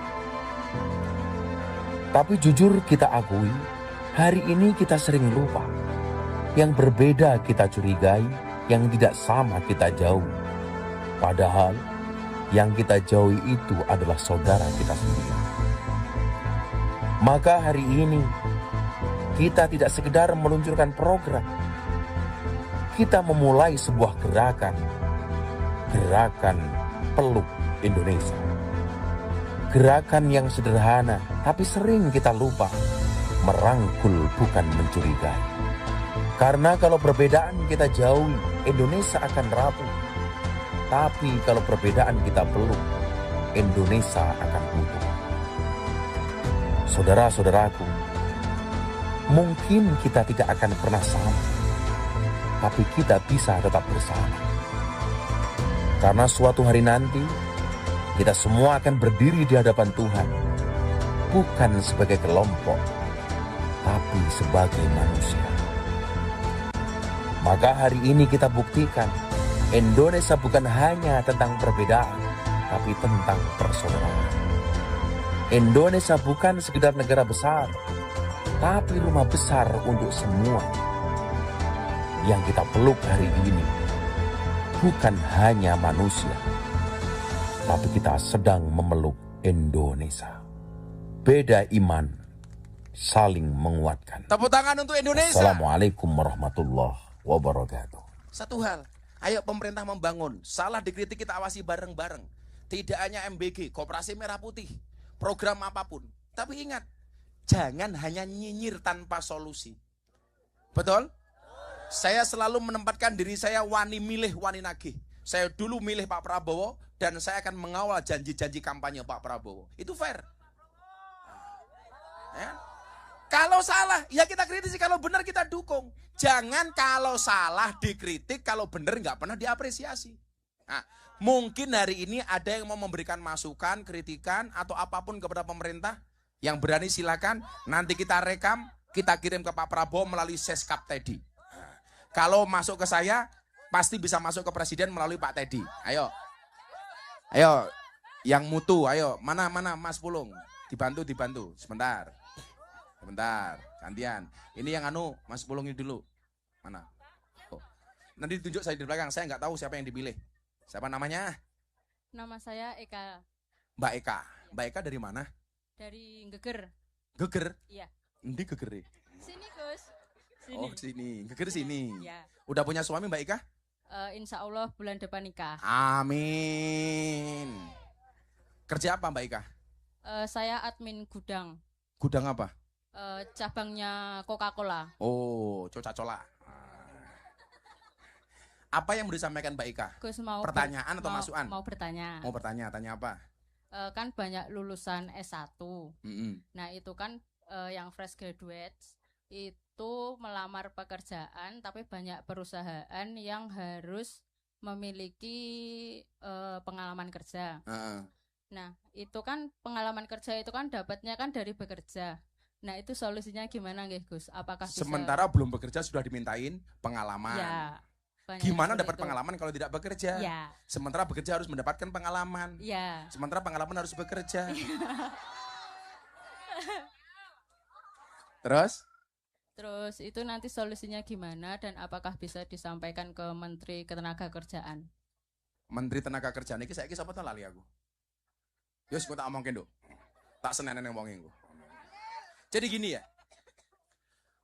Tapi jujur kita akui, hari ini kita sering lupa. Yang berbeda kita curigai, yang tidak sama kita jauh. Padahal yang kita jauhi itu adalah saudara kita sendiri. Maka hari ini kita tidak sekedar meluncurkan program. Kita memulai sebuah gerakan peluk Indonesia. Gerakan yang sederhana, tapi sering kita lupa. Merangkul bukan mencurigai. Karena kalau perbedaan kita jauhi, Indonesia akan rapuh. Tapi kalau perbedaan kita peluk, Indonesia akan utuh. Saudara-saudaraku, mungkin kita tidak akan pernah sama, tapi kita bisa tetap bersama. Karena suatu hari nanti, kita semua akan berdiri di hadapan Tuhan, bukan sebagai kelompok, tapi sebagai manusia. Maka hari ini kita buktikan, Indonesia bukan hanya tentang perbedaan, tapi tentang persaudaraan. Indonesia bukan sekedar negara besar, tapi rumah besar untuk semua. Yang kita peluk hari ini bukan hanya manusia, tapi kita sedang memeluk Indonesia. Beda iman, saling menguatkan. Tepuk tangan untuk Indonesia. Assalamualaikum warahmatullahi wabarakatuh. Satu hal, ayo pemerintah membangun. Salah dikritik kita awasi bareng-bareng. Tidak hanya MBG, Koperasi Merah Putih, program apapun. Tapi ingat, jangan hanya nyinyir tanpa solusi. Betul? Saya selalu menempatkan diri saya wani milih, wani nagih. Saya dulu milih Pak Prabowo dan saya akan mengawal janji-janji kampanye Pak Prabowo. Itu fair. Ya. Kalau salah, ya kita kritisi. Kalau benar kita dukung. Jangan kalau salah dikritik, kalau benar nggak pernah diapresiasi. Nah, mungkin hari ini ada yang mau memberikan masukan, kritikan, atau apapun kepada pemerintah. Yang berani silakan. Nanti kita rekam, kita kirim ke Pak Prabowo melalui Seskap Teddy. Kalau masuk ke saya, pasti bisa masuk ke Presiden melalui Pak Teddy. Ayo. Ayo, yang mutu, ayo. Mana Mas Pulung? Dibantu. Sebentar, gantian. Ini yang Mas Pulung ini dulu. Mana? Oh. Nanti ditunjuk saya di belakang, saya nggak tahu siapa yang dipilih. Siapa namanya? Nama saya Eka. Mbak Eka. Mbak Eka dari mana? Dari Geger. Geger? Iya. Ini Geger. Sini Gus. Sini. Oh sini, Geger sini. Ya. Udah punya suami Mbak Eka? Insya Allah bulan depan nikah. Amin. Kerja apa Mbak Eka? Saya admin gudang. Gudang apa? Cabangnya Coca-Cola. Oh, coca-cola. Apa yang mau disampaikan Mbak Ika? Gus mau pertanyaan atau masukan? Mau bertanya. Mau bertanya, tanya apa? Kan banyak lulusan S1. Nah, itu kan yang fresh graduates itu melamar pekerjaan, tapi banyak perusahaan yang harus memiliki pengalaman kerja. Nah, itu kan pengalaman kerja itu kan dapatnya kan dari bekerja. Nah, itu solusinya gimana nggih, Gus? Apakah bisa... Sementara belum bekerja sudah dimintain pengalaman. Ya, gimana dapat pengalaman kalau tidak bekerja? Ya. Sementara bekerja harus mendapatkan pengalaman. Ya. Sementara pengalaman harus bekerja. Terus itu nanti solusinya gimana dan apakah bisa disampaikan ke Menteri Ketenagakerjaan? Menteri Tenaga Kerjaan ini saya kisah apa lali aku. Yus, gue tak omongin dulu. Tak senenen ngomongin gue. Jadi gini ya.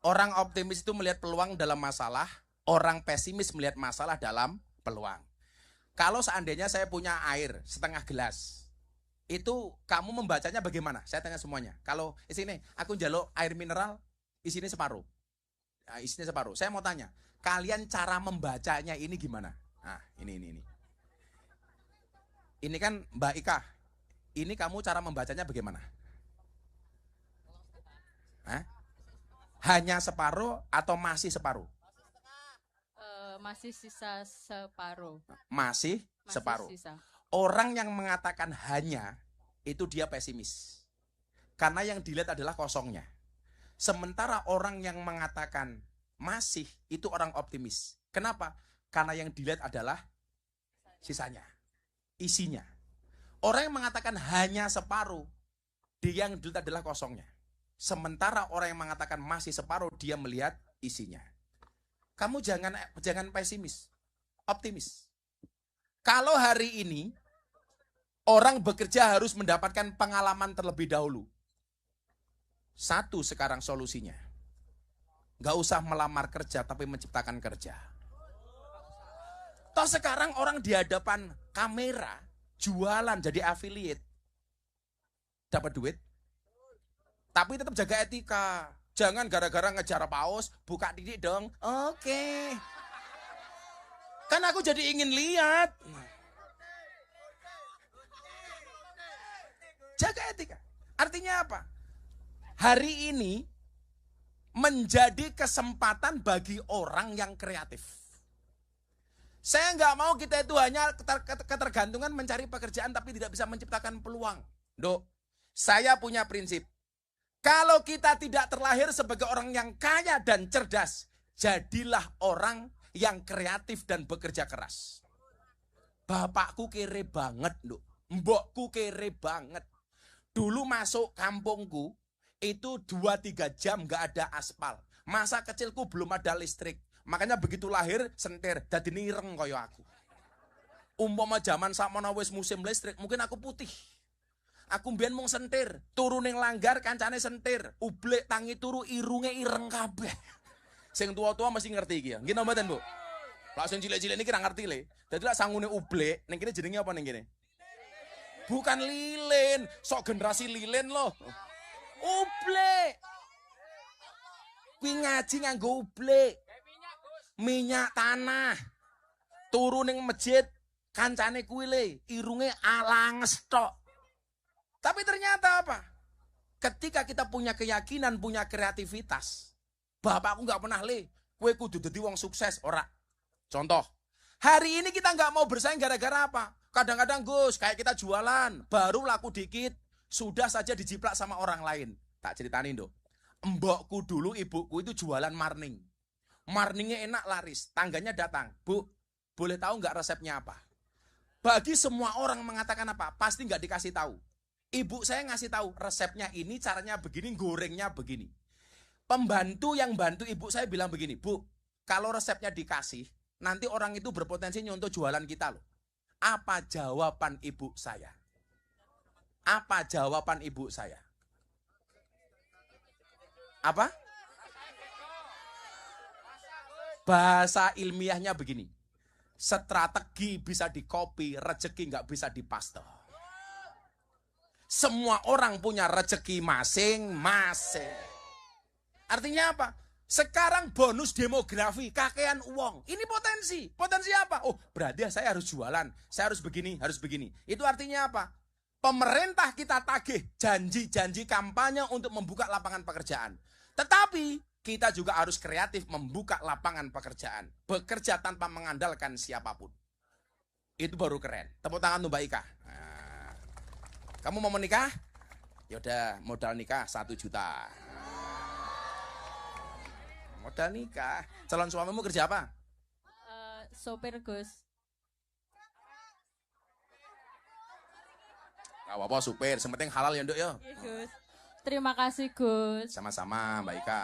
Orang optimis itu melihat peluang dalam masalah, orang pesimis melihat masalah dalam peluang. Kalau seandainya saya punya air setengah gelas, Itu kamu membacanya bagaimana? Saya tanya semuanya. Kalau sini aku njaluk air mineral, isinya separuh. Nah, isinya separuh. Saya mau tanya, kalian cara membacanya ini gimana? Nah, ini. Ini kan Mbak Ika. Ini kamu cara membacanya bagaimana? Hah? Hanya separuh atau masih separuh? Masih sisa separuh. Masih separuh. Sisa. Orang yang mengatakan hanya, itu dia pesimis. Karena yang dilihat adalah kosongnya. Sementara orang yang mengatakan masih, itu orang optimis. Kenapa? Karena yang dilihat adalah sisanya, isinya. Orang yang mengatakan hanya separuh, dia yang dilihat adalah kosongnya. Sementara orang yang mengatakan masih separuh, dia melihat isinya. Kamu jangan pesimis, optimis. Kalau hari ini orang bekerja harus mendapatkan pengalaman terlebih dahulu. Satu sekarang solusinya. Gak usah melamar kerja tapi menciptakan kerja. Toh sekarang orang di hadapan kamera jualan jadi affiliate. Dapat duit. Tapi tetap jaga etika. Jangan gara-gara ngejar paus, buka titik dong. Oke. Kan aku jadi ingin lihat. Jaga etika. Artinya apa? Hari ini menjadi kesempatan bagi orang yang kreatif. Saya nggak mau kita itu hanya ketergantungan mencari pekerjaan tapi tidak bisa menciptakan peluang. Dok, saya punya prinsip. Kalau kita tidak terlahir sebagai orang yang kaya dan cerdas, jadilah orang yang kreatif dan bekerja keras. Bapakku kere banget, Dok. Mbokku kere banget. Dulu masuk kampungku, itu 2-3 jam gak ada aspal. Masa kecilku belum ada listrik. Makanya begitu lahir, sentir. Dadi nireng kaya aku. Umpama zaman sakmono wis musim listrik, mungkin aku putih. Aku mbiyen mung sentir, turu ning langgar kancane sentir, ublek tangi turu irunge ireng kabeh. Sing tua-tua mesti ngerti iki ya. Nggih napa mboten, Bu? Lah sing cilik-cilik niki ra ngerti le. Dadi lak sangune ublek, ning kene jenenge apa ning kene? Bukan lilin, sok generasi lilin loh. Ublek. Kuwi ngaji nganggo ublek. Minyak tanah. Turu ning masjid kancane kuwi le, irunge alanges tok. Tapi ternyata apa? Ketika kita punya keyakinan, punya kreativitas, bapakku nggak pernah kue kudu dadi wong sukses, ora. Contoh, hari ini kita nggak mau bersaing gara-gara apa? Kadang-kadang Gus, kayak kita jualan, baru laku dikit, sudah saja dijiplak sama orang lain. Tak ceritanin dong. Mbokku dulu, ibuku itu jualan marning. Marningnya enak laris, tangganya datang. Bu, boleh tahu nggak resepnya apa? Bagi semua orang mengatakan apa? Pasti nggak dikasih tahu. Ibu saya ngasih tahu resepnya ini, caranya begini, gorengnya begini. Pembantu yang bantu ibu saya bilang begini, Bu, kalau resepnya dikasih, nanti orang itu berpotensi nyontoh jualan kita loh. Apa jawaban ibu saya? Apa jawaban ibu saya? Apa? Bahasa ilmiahnya begini. Strategi bisa di-copy, rezeki nggak bisa dipaste. Semua orang punya rezeki masing-masing. Artinya apa? Sekarang bonus demografi, kakean uang. Ini potensi. Potensi apa? Oh, berarti saya harus jualan. Saya harus begini, harus begini. Itu artinya apa? Pemerintah kita tagih janji-janji kampanye untuk membuka lapangan pekerjaan. Tetapi kita juga harus kreatif membuka lapangan pekerjaan. Bekerja tanpa mengandalkan siapapun. Itu baru keren. Tepuk tangan untuk Mbak Ika. Nah, kamu mau menikah? Yaudah, modal nikah 1 juta. Modal nikah. Calon suamimu kerja apa? Sopir, Gus. Gak apa-apa, supir. Yang penting halal ya, Nduk ya. Iya, Gus. Terima kasih, Gus. Sama-sama, Mbak Ika.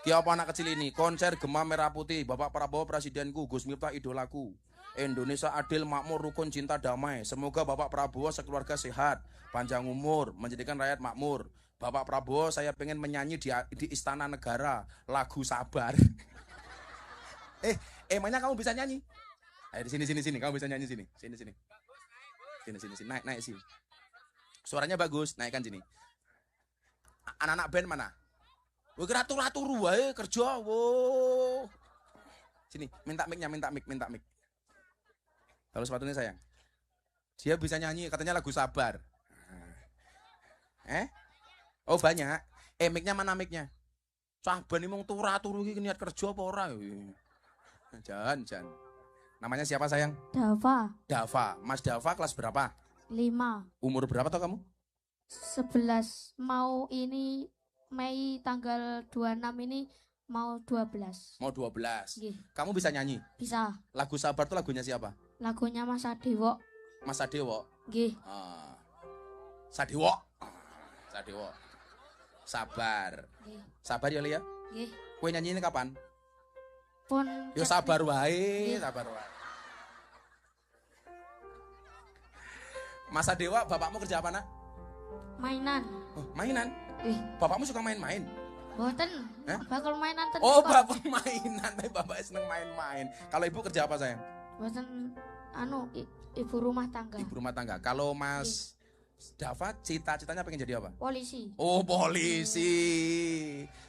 Ki apa anak kecil ini? Konser Gema Merah Putih. Bapak Prabowo presidenku, Gus Miftah idolaku. Indonesia adil, makmur, rukun, cinta, damai. Semoga Bapak Prabowo sekeluarga sehat, panjang umur, menjadikan rakyat makmur. Bapak Prabowo saya pengen menyanyi di Istana Negara lagu Sabar. Emangnya kamu bisa nyanyi? Ayo di sini. Kamu bisa nyanyi sini. Sini. Naik sini. Suaranya bagus, naikkan sini. Anak-anak band mana? Wah, kira turu-turu wae kerja. Wo. Sini, minta mic. Taruh sepatunya sayang. Dia bisa nyanyi, katanya lagu Sabar. Oh banyak. Mic-nya mana mic-nya? Saban ini mau turu-turu iki niat kerja apa ora? Jangan. Namanya siapa sayang? Dava. Mas Dava kelas berapa? 5. Umur berapa toh kamu? 11. Mau ini Mei tanggal 26 ini mau 12. Mau 12. Nggih. Kamu bisa nyanyi? Bisa. Lagu Sabar tuh lagunya siapa? Lagunya Mas Sadewo. Mas Sadewo. Nggih. Sadewo. Sabar. Nggih. Sabar ya Lia? Nggih. Kowe nyanyi ini kapan? Pun Yo sabar wae, sabar wae. Mas Sadewa, bapakmu kerja apa nak? mainan. Oh, mainan? Bapakmu suka main-main? Boten. Bakal mainan ten. Oh, bapak mainan, tapi bapaknya seneng main-main. Kalau ibu kerja apa sayang? Boten ibu rumah tangga. Ibu rumah tangga. Kalau Mas Dava cita-citanya pengen jadi apa? Polisi. Oh, polisi.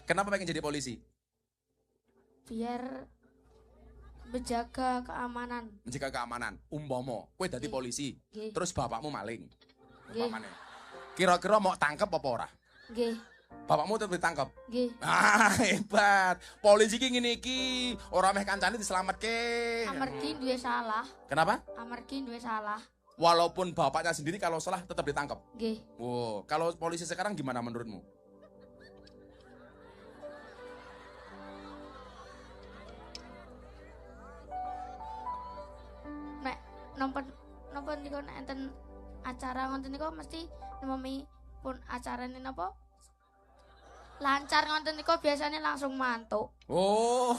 Kenapa pengen jadi polisi? Biar menjaga keamanan. Menjaga keamanan. Umpama kowe dadi polisi, terus bapakmu maling. Umpamane. Kira-kira mau tangkep apa ora? Nggih. Bapakmu tetep ditangkep. Nggih. Hebat. Polisi ki ngene iki, ora meh kancane dislametke. Amargi duwe salah. Kenapa? Amargi duwe salah. Walaupun bapaknya sendiri kalau salah tetap ditangkap. Nggih. Wow, kalau polisi sekarang gimana menurutmu? Nek napa niku nek enten acara ngoten niku mesti nememi pun acarane napa? Lancar ngoten niku biasanya langsung mantuk. Oh.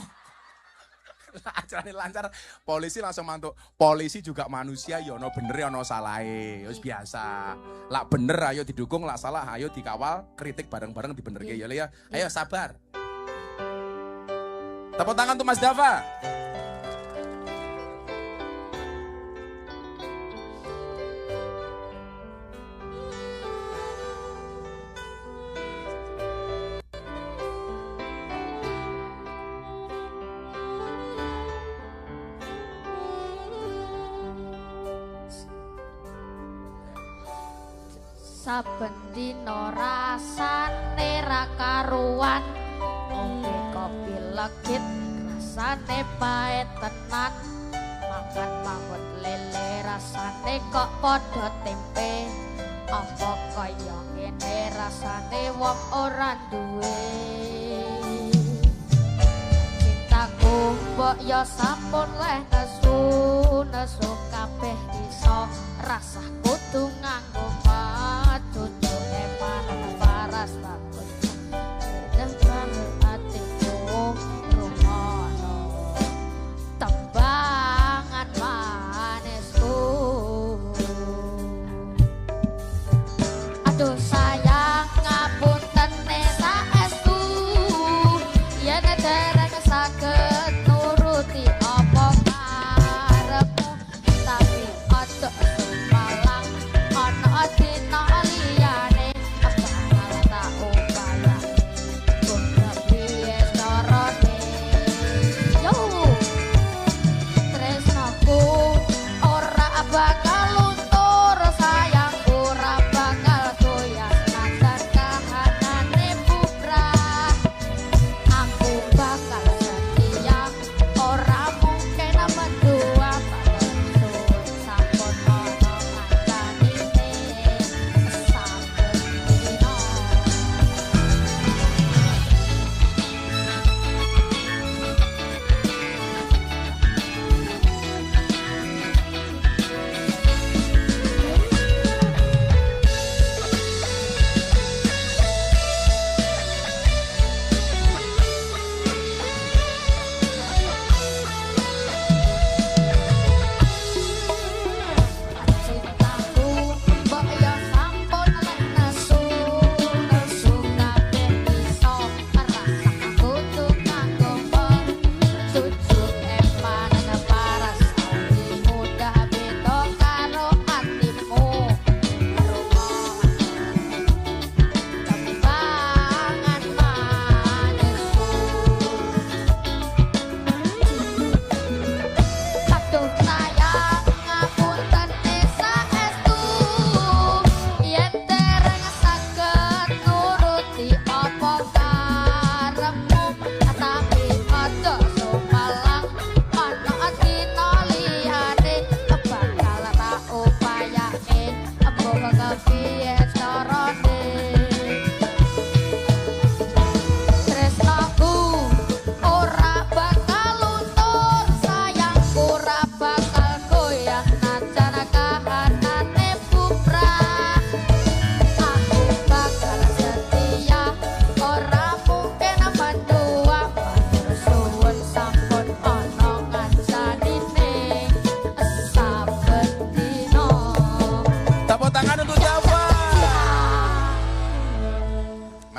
Acaranya lancar, polisi langsung mantuk. Polisi juga manusia, ya ono bener ya ono salahe. Wis biasa. Lak bener ayo didukung, lak salah ayo dikawal, kritik bareng-bareng dibenerke ya ya. Ayo sabar. Tepuk tangan untuk Mas Dava. Saben dina rasane ra karuan, ngombe kopi legit rasane pahit tenan, makan mangut lele rasane kok padha tempe, apa kaya ngene rasane wong ora duwe. Cintaku mbok ya sampun leh nesu kabeh iso rasah kudu nganggo cucuke panen paras bagus dan banget hatiku rumono tembangan manisku. Aduh sayang ngapunten saestu yen dereng saged nuruti apa karepmu, tapi aja malang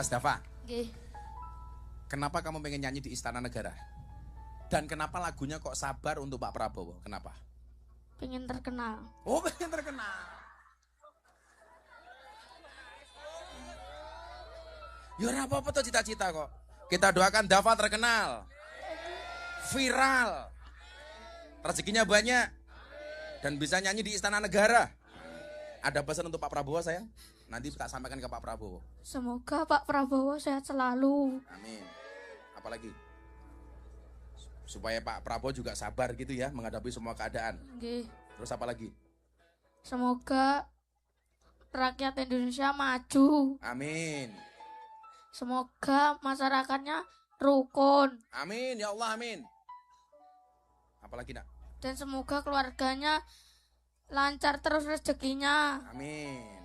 Mas Dava, Nggih. kenapa kamu pengen nyanyi di Istana Negara? Dan kenapa lagunya kok Sabar untuk Pak Prabowo? Kenapa? Pengen terkenal. Oh, pengen terkenal. Ya ora apa-apa tuh cita-cita kok. Kita doakan Dava terkenal. Viral. Rezekinya banyak. Dan bisa nyanyi di Istana Negara. Ada pesan untuk Pak Prabowo sayang? Nanti tak sampaikan ke Pak Prabowo. Semoga Pak Prabowo sehat selalu. Amin. Apalagi? Supaya Pak Prabowo juga sabar gitu ya menghadapi semua keadaan. Nggih. Terus apa lagi? Semoga rakyat Indonesia maju. Amin. Semoga masyarakatnya rukun. Amin ya Allah, amin. Apalagi nak? Dan semoga keluarganya lancar terus rezekinya. Amin.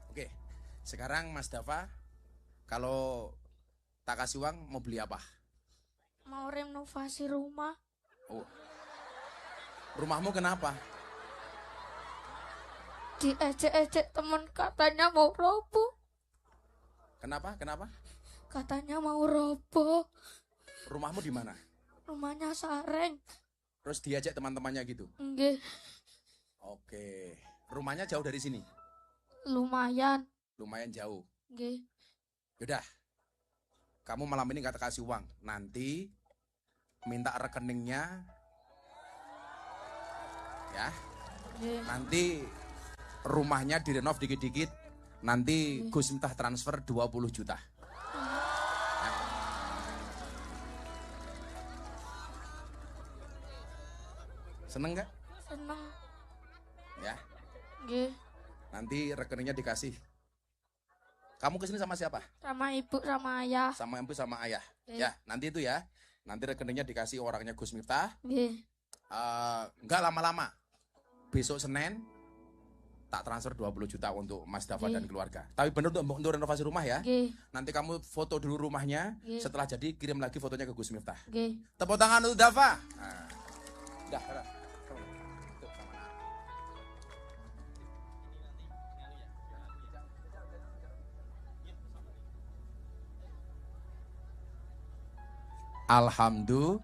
Oke, sekarang Mas Dava, kalau tak kasih uang mau beli apa? Mau renovasi rumah. Oh. Rumahmu kenapa? Diejek-ejek temen katanya mau roboh. Kenapa? Kenapa? Katanya mau roboh. Rumahmu di mana? Rumahnya Sareng. Terus diajak teman-temannya gitu. Nggih, Oke. Rumahnya jauh dari sini? lumayan. Lumayan jauh. Nggih. Yaudah. Kamu malam ini gak kasih uang. Nanti minta rekeningnya. Ya. Nggih. Nanti rumahnya direnov dikit-dikit. Nanti Gus Miftah transfer 20 juta. Seneng gak? Seneng. Ya. Nggih. Nanti rekeningnya dikasih. Kamu kesini sama siapa? Sama ibu sama ayah. Sama ibu sama ayah. Oke. Ya, nanti itu ya. Nanti rekeningnya dikasih orangnya Gus Miftah. Nggih. Enggak lama-lama. Besok Senin tak transfer 20 juta untuk Mas Dava Oke. dan keluarga. Tapi benar untuk renovasi rumah ya. Nggih. Nanti kamu foto dulu rumahnya. Oke. Setelah jadi kirim lagi fotonya ke Gus Miftah. Nggih. Tepuk tangan untuk Dava. Nah. Udah. Tuh, sama anak. Alhamdulillah.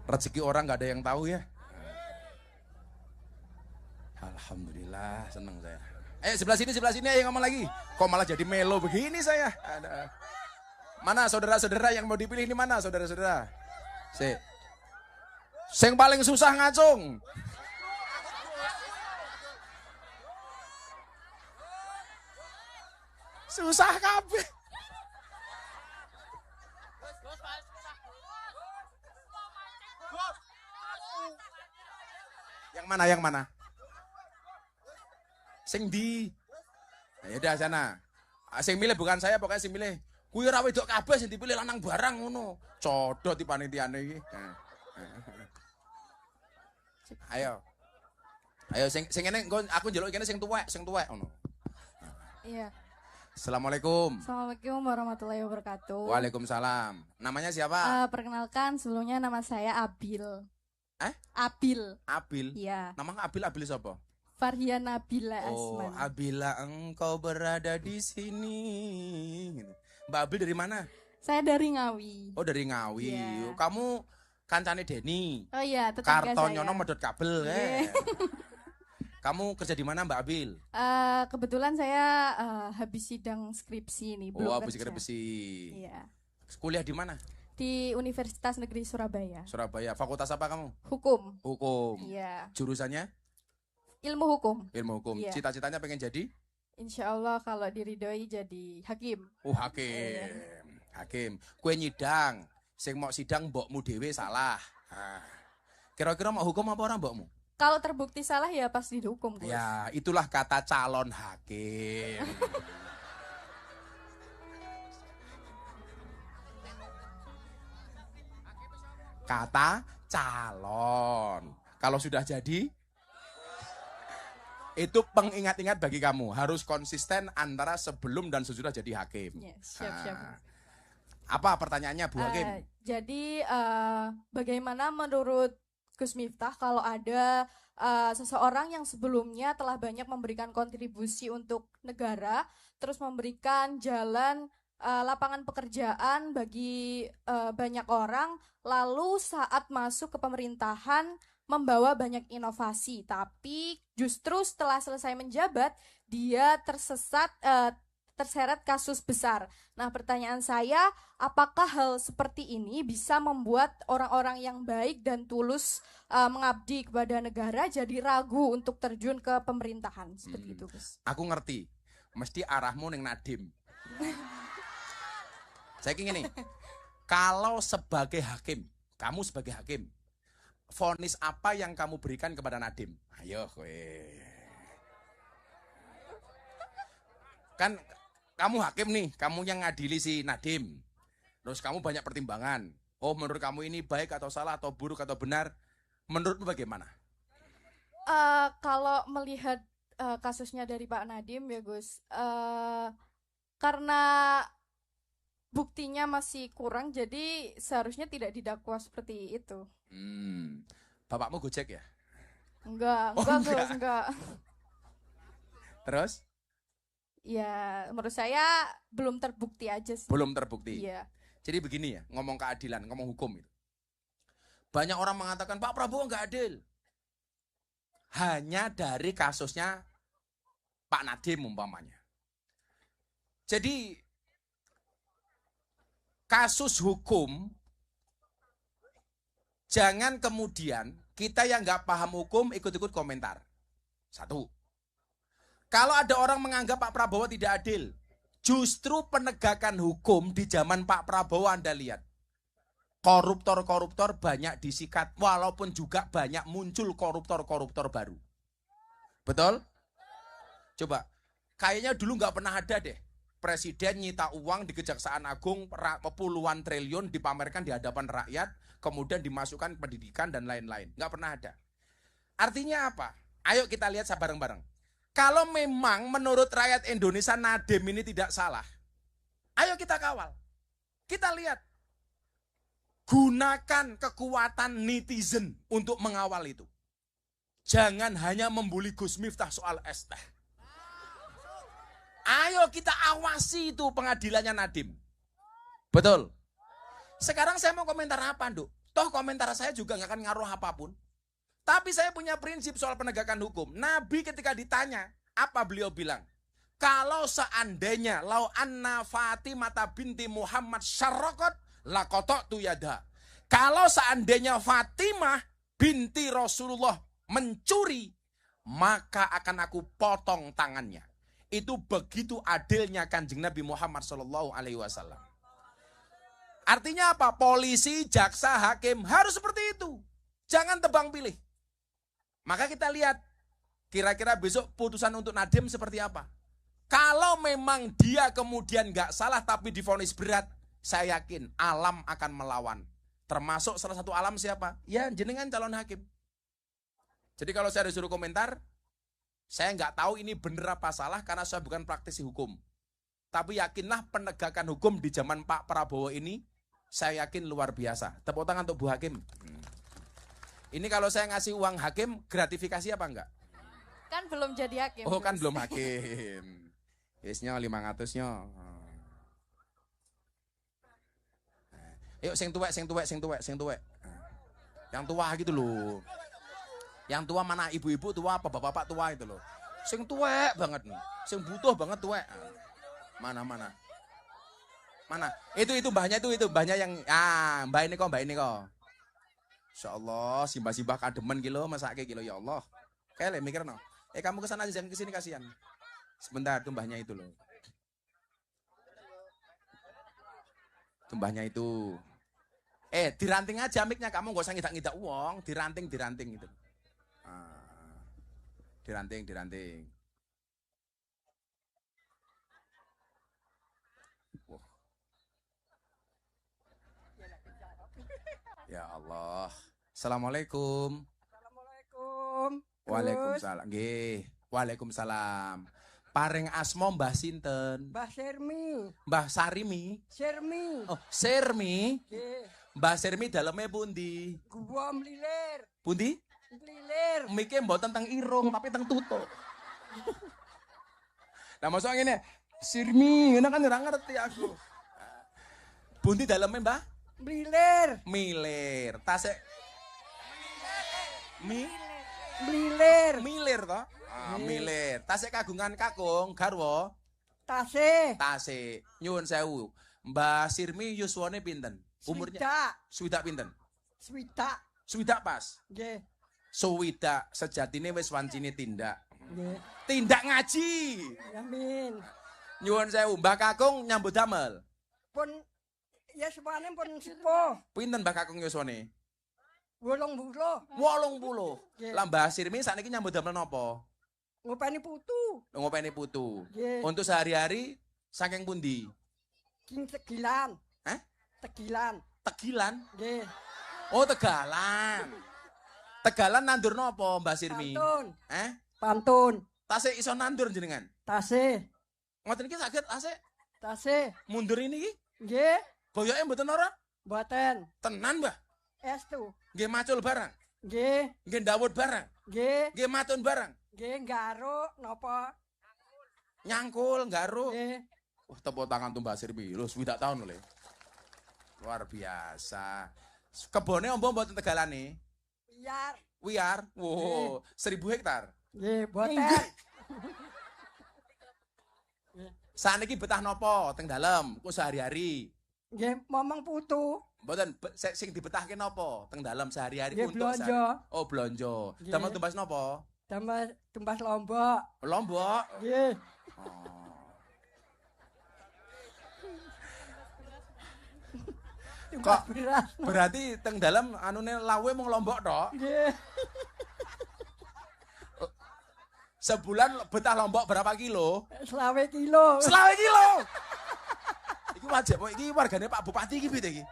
Rezeki orang nggak ada yang tahu ya. Alhamdulillah, seneng saya. Sebelah sini ayo ngomong lagi. Kok malah jadi melo begini saya? Ada. Mana saudara-saudara yang mau dipilih ini mana saudara-saudara? Sing paling susah ngacung. Susah kabeh. Yang mana? Sing di. Ya udah sana. Sing milih bukan saya, pokoknya sing milih. Kuwi ora wedok kabeh sing dipilih lanang barang ngono. Codot di panitiane iki. Ayo. Sing ngene aku njaluk kene sing tuwek ngono. Iya. Assalamualaikum. Assalamualaikum warahmatullahi wabarakatuh. Waalaikumsalam. Namanya siapa? Perkenalkan sebelumnya nama saya Abil. Abil. Abil. Iya. Namanya Abil siapa? Farhian Nabila Oh, Asman. Abila engkau berada di sini. Mbak Abil dari mana? Saya dari Ngawi. Oh, dari Ngawi. Iya. Kamu kancane Deni. Oh iya, tetangga Karton saya. nyono medot kabel Iya. Kamu kerja di mana Mbak Abil? Kebetulan saya habis sidang skripsi nih, belum Oh, habis kerja. skripsi. Iya. Kuliah di mana? Di Universitas Negeri Surabaya. Surabaya. Fakultas apa kamu? Hukum. Hukum. Iya. Jurusannya? Ilmu hukum. Ilmu hukum. Iya. Cita-citanya pengen jadi? Insya Allah kalau diridhoi jadi hakim. Oh, hakim. Hakim. Kue nyidang. Sing mau sidang mbokmu dhewe salah. Kira-kira mau hukum apa orang mbokmu? Kalau terbukti salah ya pasti dihukum, Gus. Ya, itulah kata calon hakim. Kata calon. Kalau sudah jadi, itu pengingat-ingat bagi kamu. Harus konsisten antara sebelum dan sesudah jadi hakim. Ya, siap-siap. Apa pertanyaannya Bu Hakim? Jadi bagaimana menurut Gus Miftah, kalau ada seseorang yang sebelumnya telah banyak memberikan kontribusi untuk negara, terus memberikan jalan lapangan pekerjaan bagi banyak orang, lalu saat masuk ke pemerintahan membawa banyak inovasi, tapi justru setelah selesai menjabat dia terseret kasus besar. Nah, pertanyaan saya, apakah hal seperti ini bisa membuat orang-orang yang baik dan tulus mengabdi kepada negara jadi ragu untuk terjun ke pemerintahan? Seperti itu, Gus. Aku ngerti. Mesti arahmu ning Nadim. Saya ingin nih. Kalau sebagai hakim, kamu sebagai hakim, vonis apa yang kamu berikan kepada Nadim? Ayo kowe. Kan kamu hakim nih, kamu yang ngadili si Nadim. Terus kamu banyak pertimbangan. Oh, menurut kamu ini baik atau salah atau buruk atau benar? Menurutmu bagaimana? Kalau melihat kasusnya dari Pak Nadim ya Gus, karena buktinya masih kurang, jadi seharusnya tidak didakwa seperti itu. Bapakmu Gojek ya? Enggak, Gus, enggak. Terus? Ya, menurut saya belum terbukti aja sih. Belum terbukti. Iya. Jadi begini ya, ngomong keadilan, ngomong hukum itu. Banyak orang mengatakan Pak Prabowo nggak adil. Hanya dari kasusnya Pak Nadiem umpamanya. Jadi kasus hukum, jangan kemudian kita yang nggak paham hukum ikut-ikut komentar. Satu. Kalau ada orang menganggap Pak Prabowo tidak adil, justru penegakan hukum di zaman Pak Prabowo Anda lihat. Koruptor-koruptor banyak disikat, walaupun juga banyak muncul koruptor-koruptor baru. Betul? Coba, kayaknya dulu nggak pernah ada deh. Presiden nyita uang di Kejaksaan Agung puluhan triliun dipamerkan di hadapan rakyat, kemudian dimasukkan pendidikan dan lain-lain. Nggak pernah ada. Artinya apa? Ayo kita lihat bareng-bareng. Kalau memang menurut rakyat Indonesia Nadiem ini tidak salah, ayo kita kawal. Kita lihat. Gunakan kekuatan netizen untuk mengawal itu. Jangan hanya membuli Gus Miftah soal es teh. Ayo kita awasi itu pengadilannya Nadiem. Betul. Sekarang saya mau komentar apa, Nduk? Toh komentar saya juga nggak akan ngaruh apapun. Tapi saya punya prinsip soal penegakan hukum. Nabi ketika ditanya, apa beliau bilang? Kalau seandainya lau anna Fatimah binti Muhammad syarraqat laqata'tu yada. Kalau seandainya Fatimah binti Rasulullah mencuri, maka akan aku potong tangannya. Itu begitu adilnya Kanjeng Nabi Muhammad sallallahu alaihi wasallam. Artinya apa? Polisi, jaksa, hakim harus seperti itu. Jangan tebang pilih. Maka kita lihat kira-kira besok putusan untuk Nadiem seperti apa. Kalau memang dia kemudian nggak salah tapi divonis berat, saya yakin alam akan melawan. Termasuk salah satu alam siapa? Ya jenengan calon hakim. Jadi kalau saya disuruh komentar, saya nggak tahu ini benar apa salah karena saya bukan praktisi hukum. Tapi yakinlah penegakan hukum di zaman Pak Prabowo ini, saya yakin luar biasa. Tepuk tangan untuk Bu Hakim. Ini kalau saya ngasih uang hakim, gratifikasi apa enggak? Kan belum jadi hakim. Oh kan belum hakim. Yesnya 500 nya. Yuk sing tuwek. Yang tua gitu loh. Yang tua mana ibu-ibu tua apa bapak-bapak tua itu loh. Sing tuwek banget nih. Sing butuh banget tuwek. Mana? Itu mbahnya itu mbahnya yang mbah ini kok. Insyaallah simbah-simbah kademen gitu masake gitu ya Allah. Kayak mikir no. Kamu kesana aja jangan kesini kasihan. Sebentar tuh mbahnya itu loh. Tumbahnya itu. Diranting aja miknya, kamu gak usah ngidak-ngidak uang, diranting gitu. Diranting. Wow. Ya Allah. Assalamualaikum. Waalaikumsalam. Nggih. Waalaikumsalam. Paring asma Mbah sinten? Mbah Sermi. Mbah Sarimi. Sermi. Oh, Sermi. Nggih. Mbah Sirmi daleme pundi? Gua mlilir. Pundi? Mlilir. Mike mboten teng irung tapi teng tutuk. Nah mosok ngene, Sirmi, ngene kan ora ngerti aku. Pundi daleme Mbah? Mlilir. Milir. Tasik Mlilir. milir to? Milir. Tasik kagungan kakung garwa. Tasih. Tasik. Nyuwun sewu. Mbah Sirmi yuswane pinten? Umurnya swidak pinten? Swidak. Swidak pas. Nggih. Swidak sejatine wis wancine tindak. Nggih. Tindak ngaji. Amin. Nyuwun sewu, Mbah Kakung nyambut damel. Pun ya sepane pun sepuh. Pinten Mbah Kakung yuswane? 80. 80. Lah Mbah Sirmi sakniki nyambut damel napa? Ngopeni putu. Ngopeni putu. Nggih. Untuk sehari-hari saking pundi? King Tegilan. Hah? Tegilan. Tegilan? Nggih. Oh, Tegalan. Tegalan nandur napa Mbah Sirmi? Pantun. Pantun. Tasik iso nandur jenengan? Tasih. Ngoten iki saged tasik? Tasih. Mundur ini iki? Nggih. Boyoke mboten ora? Mboten. Tenan, Mbah? Estu. Nggih macul barang? Nggih. Nggih ndawut barang? Nggih. Nggih matun barang? Nggih garuk napa? Nyangkul, garuk. Nggih. Wah, tepuk tangan tuh Mbah Sirmi. Lho, 7 tahun lho. Luar biasa. Kebone ombo mboten tegalane? Wiyar. Wiyar? Wow, 1000 hektar. Nggih, mboten. Saniki betah napa teng dalem? Ku sehari-hari. Nggih, momong putu. Mboten sing dibetahke napa teng dalem sehari-hari Nggih, untuk blonjo. Oh, blonjo. Nggih. Damel tumbas napa? Damel tumbas lombok. Lombok. Nggih. Kok berarti teng dalem anune lawe mung lombok tok? Nggih. Sebulan betah lombok berapa kilo? 20 kilo. 20 kilo. Iki wajib kok iki wargane Pak Bupati iki piye iki?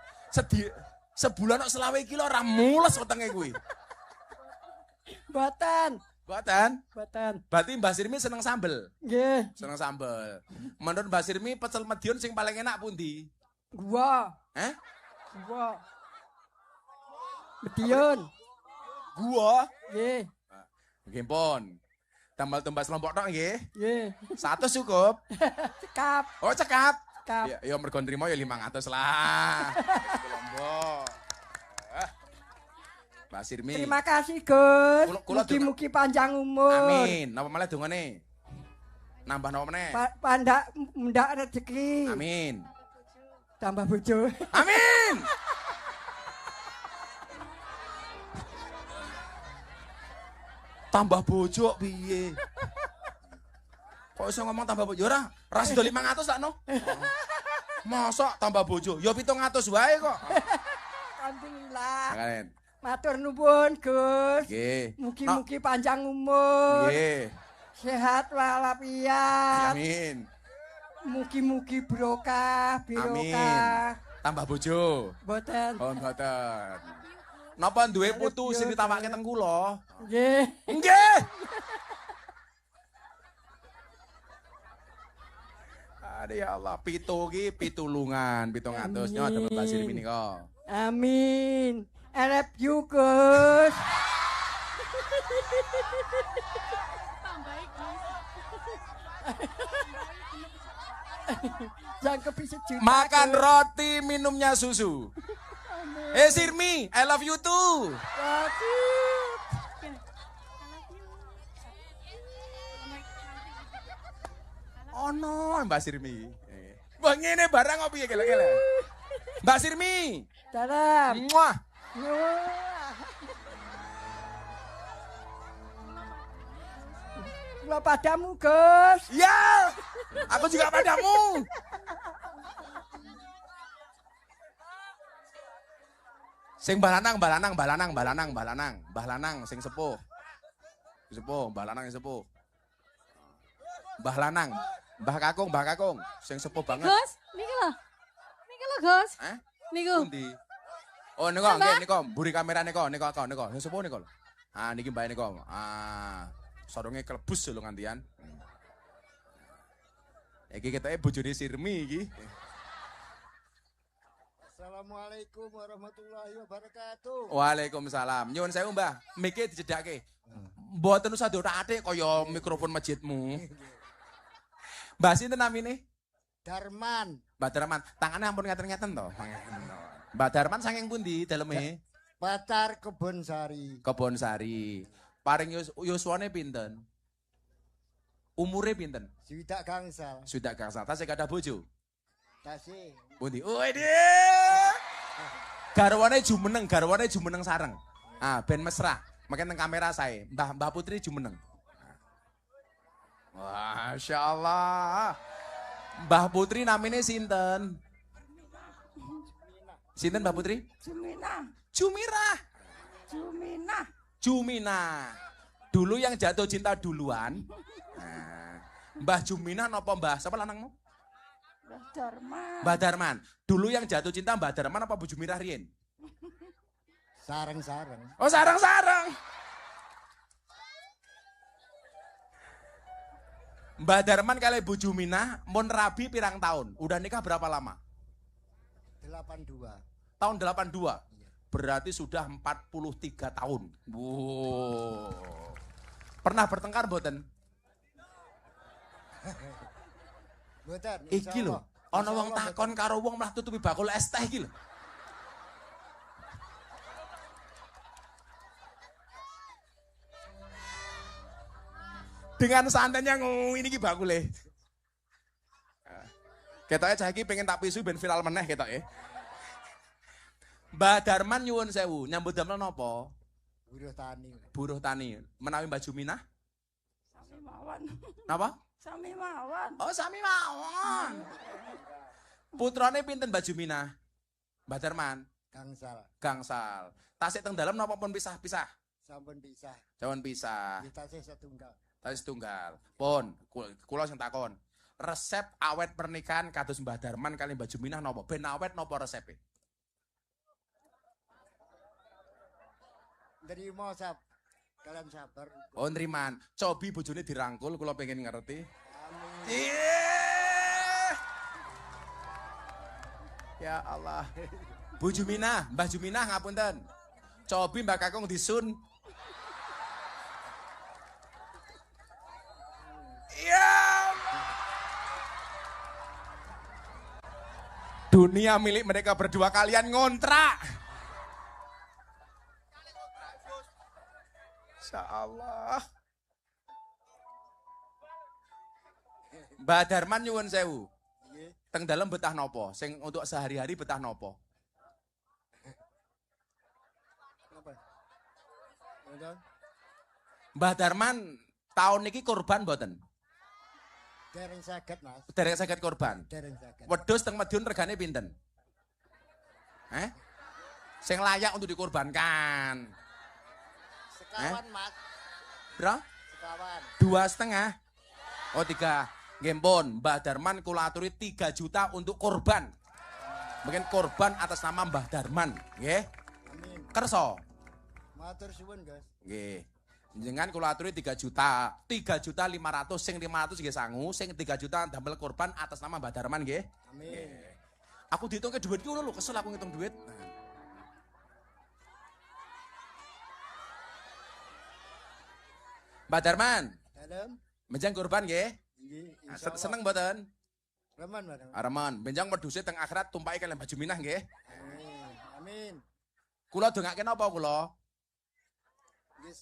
Sebulan kok 20 kilo ora mules wetenge kuwi. Mboten. Mboten? Mboten. Berarti Mbah Sirmi seneng sambel? Nggih. Seneng sambel. Menurut Mbah Sirmi pecel Madiun sing paling enak pundi? Gua. Gua. Madiun. Gua? Nggih. Nggih pun. Tambal tumbas lombok tok nggih? Nggih. 100 cukup? Cekap. Oh, cekap. Cekap. Ya mergo nrimo ya 500 lah. Lombok. Mbak Sirmi. Terima kasih, Gus. Kula Mugi-mugi panjang umur. Amin. Napa malah dongane? Nambah napa meneh? Pandak mendak rezeki. Amin. Tambah bojo. Amin. Tambah bojo piye? Kok iso ngomong tambah bojo? Ora, ora sida 500 tak no. Mosok tambah bojo? Ya 700 wae kok. Alhamdulillah. Kalian. Matur nuwun, Gus. Nggih. Mugi-mugi panjang umur. Nggih. Sehat walafiat. Amin. Mugi-mugi barokah, Amin. barokah. Tambah bojo. Mboten. Oh, mboten. Napa duwe putu sing ditawake teng kula? Nggih. Nggih. Aduh ya Allah, pitulungan, 700 nyo dapat Mbak Sirmi nika. Amin. I love you, Gus. Jangan kepisi juta. Makan roti, minumnya susu. Sirmi, I love you too. Oh no, Mbak Sirmi. Wah ngene barang kok piye kele-kele. Mbak Sirmi. Dalam. Muah. Gua padamu, Gus. Ya. Aku juga padamu. Sing balanang sing sepuh. Sepuh, balanang sing sepuh. Mbah Lanang, Mbah Kakung, sing sepuh banget. Gus, niki lho, Gus. Niku. Pundi? Oh, niku nggih niku, mburi kamera niku, sing sepuh niku. Ah, niki mbah niku. Ah, sarunge klebus lho ngantian. Iki ketoke bojone Sirmi iki. Assalamualaikum warahmatullahi wabarakatuh. Waalaikumsalam. Nyuwun sewu, Mbah. Mike dijedake. Mboten usah diotak-atik kaya mikrofon masjidmu. Mbah sinten namine? Darman. Mbah Darman. Tangane ampun ngaten-ngaten to. Mbah Darman saking pundi daleme? Pacar Kebon Sari. Kebon Sari. Paring yuswane pinten? Umure pinten? Swidak gangsal. Swidak gangsal. Tasih kathah bojo? Tasih. Pundi? Waduh. Garwane jumeneng sareng. Ah, ben mesra. Makin nang kamera saya. Mbah Putri jumeneng. Masya Allah. Mbah Putri namanya sinten? Sinten Mbah Putri? Jumina. Dulu yang jatuh cinta duluan. Nah, Mbah Jumina napa Mbah? Siapa lanangmu? Mbah Darman. Dulu yang jatuh cinta Mbah Darman apa Bu Jumirah riyen? Sareng-sareng. Oh, sareng-sareng. Mbah Darman kali Bu Juminah mun rabi pirang tahun? Udah nikah berapa lama? 82. Tahun 82. Berarti sudah 43 tahun. Wow. Pernah bertengkar mboten? Mboten. Iki lho, ana wong takon karo wong malah tutupi bakul es teh iki lho. Dengan santainya ini ki bakule. Ketoke cah iki pengen tak pisu ben viral meneh ketoke. Mbah Darman nyuwun sewu, nyambut damel napa? Buruh tani. Buruh tani. Menawi Mbah Juminah? Sami mawon. Napa? Sami mawon. Oh, sami mawon. Putrane pinten Mbah Juminah? Mbah Darman? Gangsal. Tasik teng dalem napa pun pisah-pisah? Sampun pisah. Sampun pisah. Tasik setunggal. Tasik setunggal. Pun, kula sing takon. Resep awet pernikahan kados Mbah Darman kali Mbah Juminah napa? Ben awet napa resepe? Nerima kalian sabar. Oh, neriman. Cobi bojone dirangkul kula pengen ngerti. Amin. Ya Allah. Bu Juminah, Mbah Juminah ngapunten. Cobi Mbak Kakung disun. Ya. Dunia milik mereka berdua, kalian ngontrak. Insya Allah. Mbah Darman nyuwun sewu. Teng dalem betah nopo? Sing untuk sehari-hari betah nopo? Mbah Darman tahun niki korban mboten? Dereng saged, Mas. Dereng saged korban. Dereng saged. Wedhus teng Madiun regane pinten? Sing layak untuk dikorbankan. Sekawan, Mas. Bro? Sekawan. 2,5. Oh 3. Gempon, Mbah Darman kula aturi 3 juta untuk korban. Mungkin korban atas nama Mbah Darman, nggih. Amin. Kerso. Matur suwun, Guys. Nggih. Jenengan kula aturi 3 juta. 3.500.000 sing 500 nggih sangu, sing 3 juta damel korban atas nama Mbah Darman nggih. Amin. Aku dihitung ke duit ki ngono lho, kesel aku ngitung duit. Mbah Darman. Dalem. Menjang korban nggih. Nggih. Seneng mboten? Reman, Mas. Reman. Benjang wedhuse teng akhirat tumpaki kalian Mbah Juminah nggih. Amin. Amin. Kula dongake napa kula? Nggih.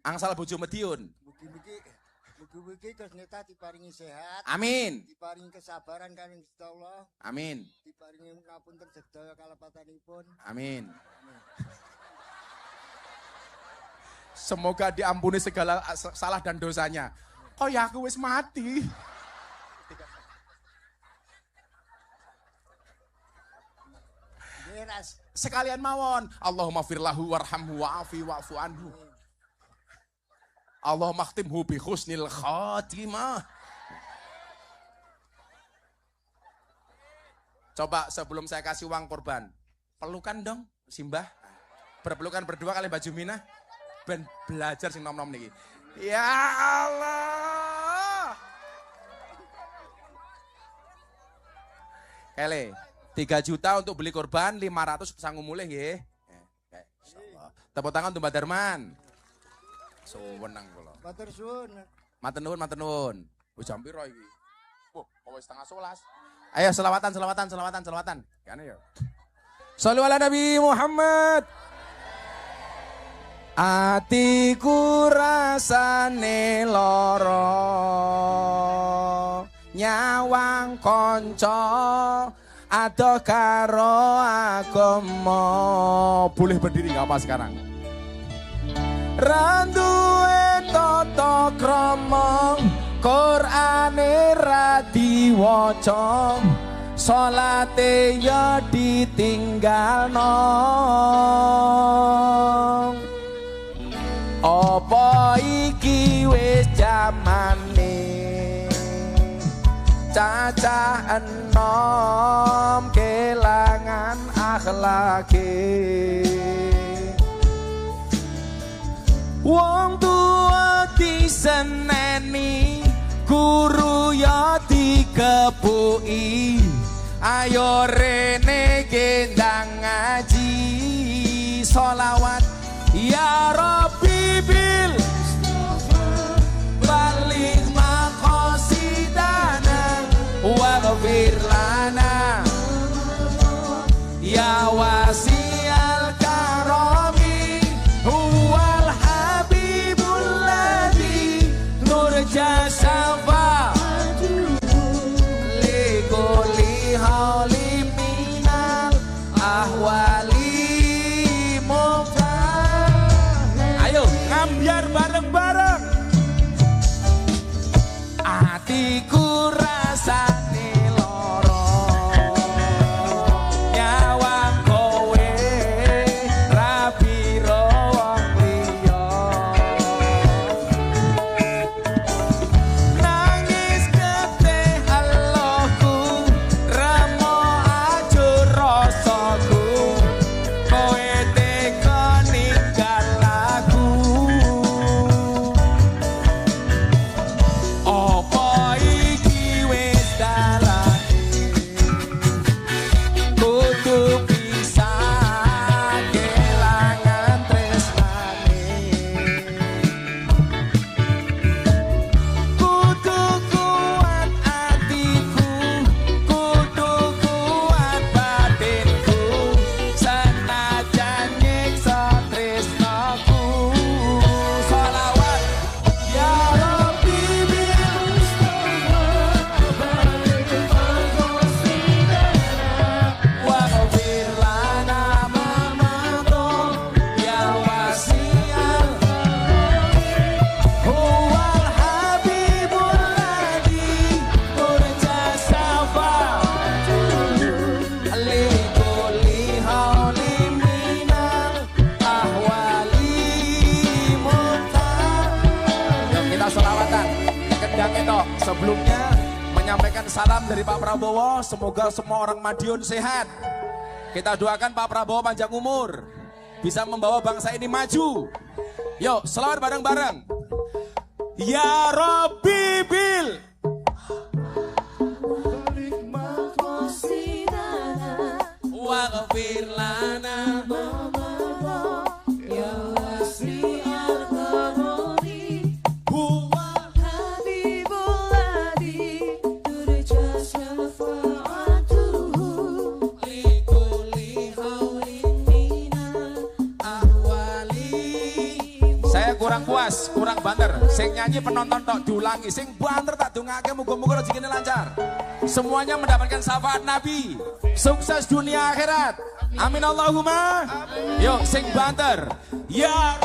Angsal bojo Madiun. Mugi-mugi Gus Neta diparingi sehat. Amin. Diparingi kesabaran kalian Gusti Allah. Amin. Diparingi ngapunten sedaya kalepatanipun. Amin. Semoga diampuni segala salah dan dosanya. Oh ya aku wis mati. Sekalian mawon. Allahumma firlahu warhamhu wa'afi wa'fu anhu. Allahumma khtimhu bi husnil khatimah. Coba sebelum saya kasih uang korban, pelukan dong Simbah. Berpelukan berdua kali Mbah Juminah. Ben belajar sing nom-nom niki. Ya Allah. Kele, 3 juta untuk beli kurban, 500 sanggup mulih nggih. Insyaallah. Tepuk tangan untuk Mbak Darman. Seneng kula. Matur suwun. Matur nuwun, matur nuwun. Wis jam piro iki? Oh, wis setengah 11. Ayo selawatan. Kan ya. Shallu ala Nabi Muhammad. Atiku rasane lara, nyawang kanca adoh karo agama. Boleh berdiri enggak apa sekarang? Randuwe tata krama, Qur'ane ra diwaca, salate ya ditinggalno. Apa iki wis jamane cacah enom kelangan akhlake. Wong tua diseneni, guru ya dikepuki. Ayo rene gendang ngaji, sholawat ya Rabbi bil balik maqasidana waghfir lana ya wasi'al karami huwal habibul ladzi nurja syafa'atuhu likulli haulim minal ahwali. Biar bareng-bareng. Atiku rasane lara, nyawang kowe ra pira wong liya. Nangis getih elohku, remo ajur rasaku, kowe teka ninggal aku. Sebelumnya menyampaikan salam dari Pak Prabowo, semoga semua orang Madiun sehat. Kita doakan Pak Prabowo panjang umur, bisa membawa bangsa ini maju. Yuk, selawat bareng-bareng. Ya Rabbi bil waghfir lana ya wasi'al karami huwal habibul ladzi turja syafa'atuhu likulli haulin minal ahwali. Saya kurang puas, kurang banter. Sing nyanyi penonton tok diulangi, sing banter tak dongake muga-muga rezekine lancar. Semuanya mendapatkan syafaat Nabi. Sukses dunia akhirat. Amin Allahumma. Yuk sing banter. Ya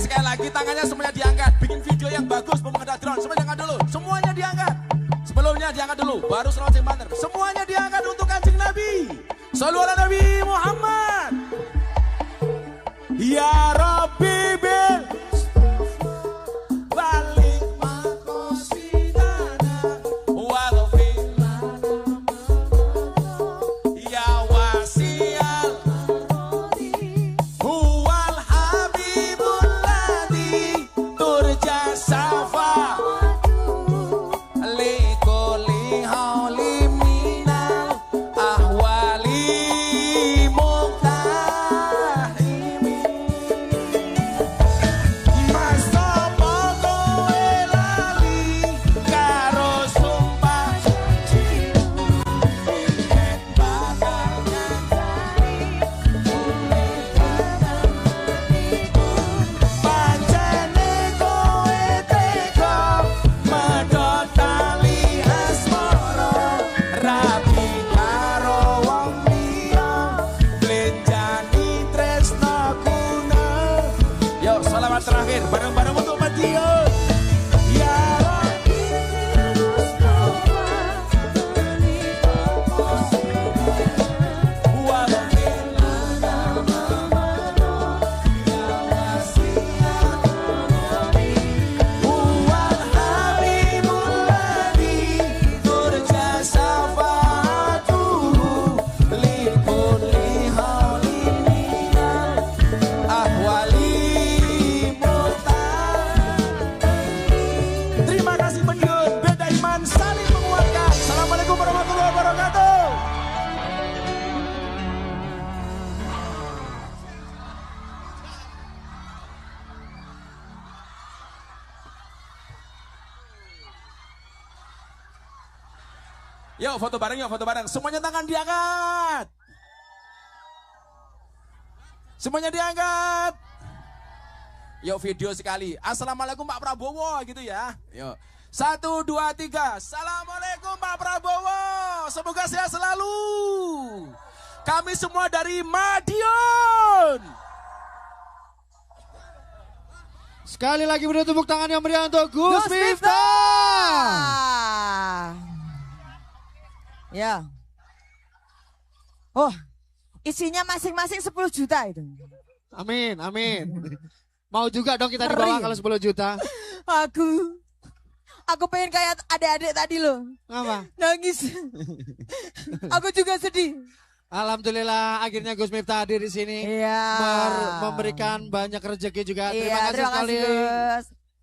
sekali lagi tangannya semuanya diangkat. Bikin video yang bagus, ada drone. Semuanya diangkat dulu. Semuanya diangkat. Sebelumnya diangkat dulu. Baru selawat sing banter. Semuanya diangkat untuk Kanjeng Nabi. Shallu ala Nabi Muhammad. Ya Rabbi bil balik makosidana waghfir ya wasial huwal habibul ladhi turja safa likuli hauli minal ahwali muktahimi Masopo kowe lali karo sumpah janjimu yen bakal nyantani mulai kadang meniku pancene kowe tega medhot tali asmara rapi karo wong liya blenjani tresno kuna. Yuk selamat terakhir bareng-bareng untuk Madiun. Ya Rabbi Mustafa wa ghfir lana ya wasi'al rahmi huwal habibul ladhi turja safa'atuhu likulli haulin minal ahwali Terima kasih Madiun, beda iman saling menguatkan. Assalamualaikum warahmatullahi wabarakatuh. Yuk foto bareng, yuk foto bareng. Semuanya tangan diangkat. Semuanya diangkat. Yuk video sekali. Assalamualaikum Pak Prabowo gitu ya. Yuk. 1, 2, 3. Assalamualaikum Pak Prabowo. Semoga sehat selalu. Kami semua dari Madiun. Sekali lagi beri tepuk tangan yang meriah untuk Gus Miftah. Ya. Oh, isinya masing-masing 10 juta itu. Amin, amin. Mau juga dong kita dibawa kalau 10 juta. Aku pengen kayak adik-adik tadi loh. Apa? Nangis. Aku juga sedih. Alhamdulillah akhirnya Gus Miftah hadir di sini. Iya. Memberikan banyak rezeki juga. Iya, Terima kasih sekali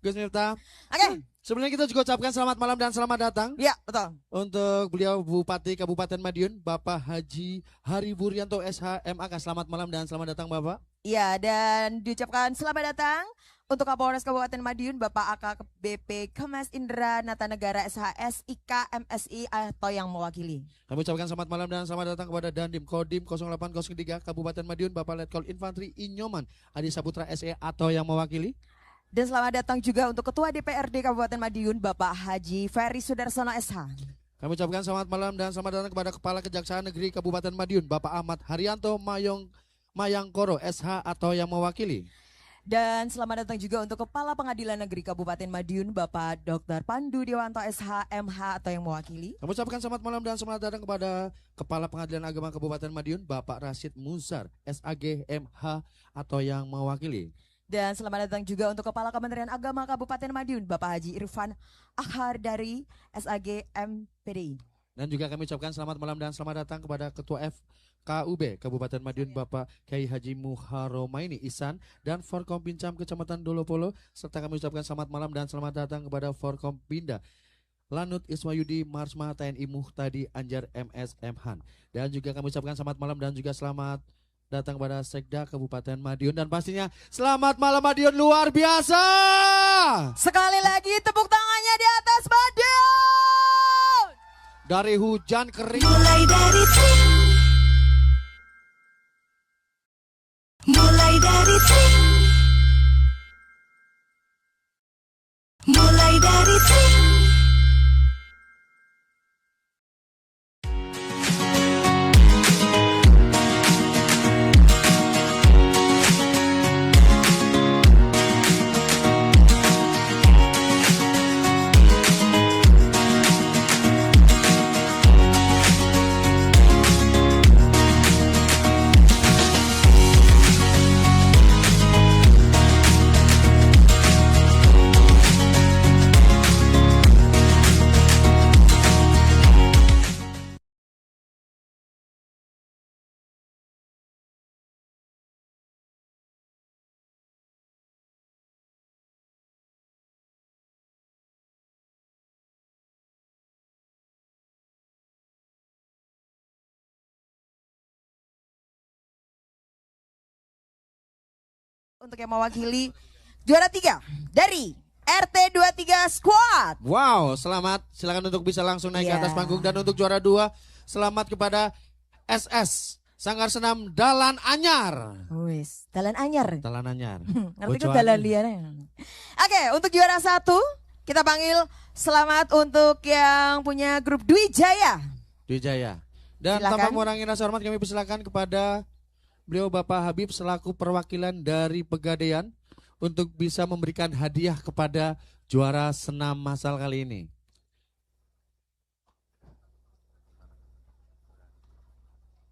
Gus Miftah. Oke. Sebelumnya kita juga ucapkan selamat malam dan selamat datang. Iya, betul. Untuk beliau Bupati Kabupaten Madiun, Bapak Haji Hari Buryanto SH.MAK. Selamat malam dan selamat datang Bapak. Iya, dan diucapkan selamat datang untuk Kapolres Kabupaten Madiun, Bapak AKBP Kemas Indra Natanegara SHS IK MSI atau yang mewakili. Kami ucapkan selamat malam dan selamat datang kepada Dandim Kodim 0803 Kabupaten Madiun, Bapak Letkol Infantri Inyoman Adi Saputra SE atau yang mewakili. Dan selamat datang juga untuk Ketua DPRD Kabupaten Madiun, Bapak Haji Ferry Sudarsono SH. Kami ucapkan selamat malam dan selamat datang kepada Kepala Kejaksaan Negeri Kabupaten Madiun, Bapak Ahmad Haryanto Mayangkoro SH atau yang mewakili. Dan selamat datang juga untuk Kepala Pengadilan Negeri Kabupaten Madiun, Bapak Dr. Pandu Dewanto SH MH atau yang mewakili. Kami ucapkan selamat malam dan selamat datang kepada Kepala Pengadilan Agama Kabupaten Madiun, Bapak Rashid Muzar SAG MH atau yang mewakili. Dan selamat datang juga untuk Kepala Kementerian Agama Kabupaten Madiun, Bapak Haji Irfan Akhar dari SAG MPDI. Dan juga kami ucapkan selamat malam dan selamat datang kepada Ketua FKUB Kabupaten Madiun, Bapak Kiai Haji Muharomaini Ihsan dan Forkom Pincam Kecamatan Dolopolo. Serta kami ucapkan selamat malam dan selamat datang kepada Forkom Pinda Lanut Iswayudi Marsma TNI Muhtadi Anjar MS Mhan. Dan juga kami ucapkan selamat malam dan juga selamat datang kepada Sekda Kabupaten Madiun. Dan pastinya selamat malam Madiun luar biasa. Sekali lagi tepuk tangannya di atas Madiun. Dari hujan kering. Mulai dari Mulai dari Mulai dari untuk yang mewakili juara 3 dari RT 23 Squad. Wow, selamat. Silakan untuk bisa langsung naik ke atas panggung. Dan untuk juara 2, selamat kepada SS Sanggar Senam Dalan Anyar. Wis, Dalan Anyar. Dalan Anyar. Ngerti ke Dalan liarnya. Oke, untuk juara 1 kita panggil selamat untuk yang punya grup Dwi Jaya. Dwi Jaya. Dan Silakan. tanpa mengurangi rasa hormat kami persilakan kepada beliau Bapak Habib selaku perwakilan dari Pegadaian untuk bisa memberikan hadiah kepada juara senam massal kali ini.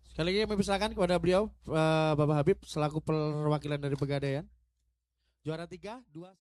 Sekali lagi kami persilakan kepada beliau Bapak Habib selaku perwakilan dari Pegadaian. Juara 3, 2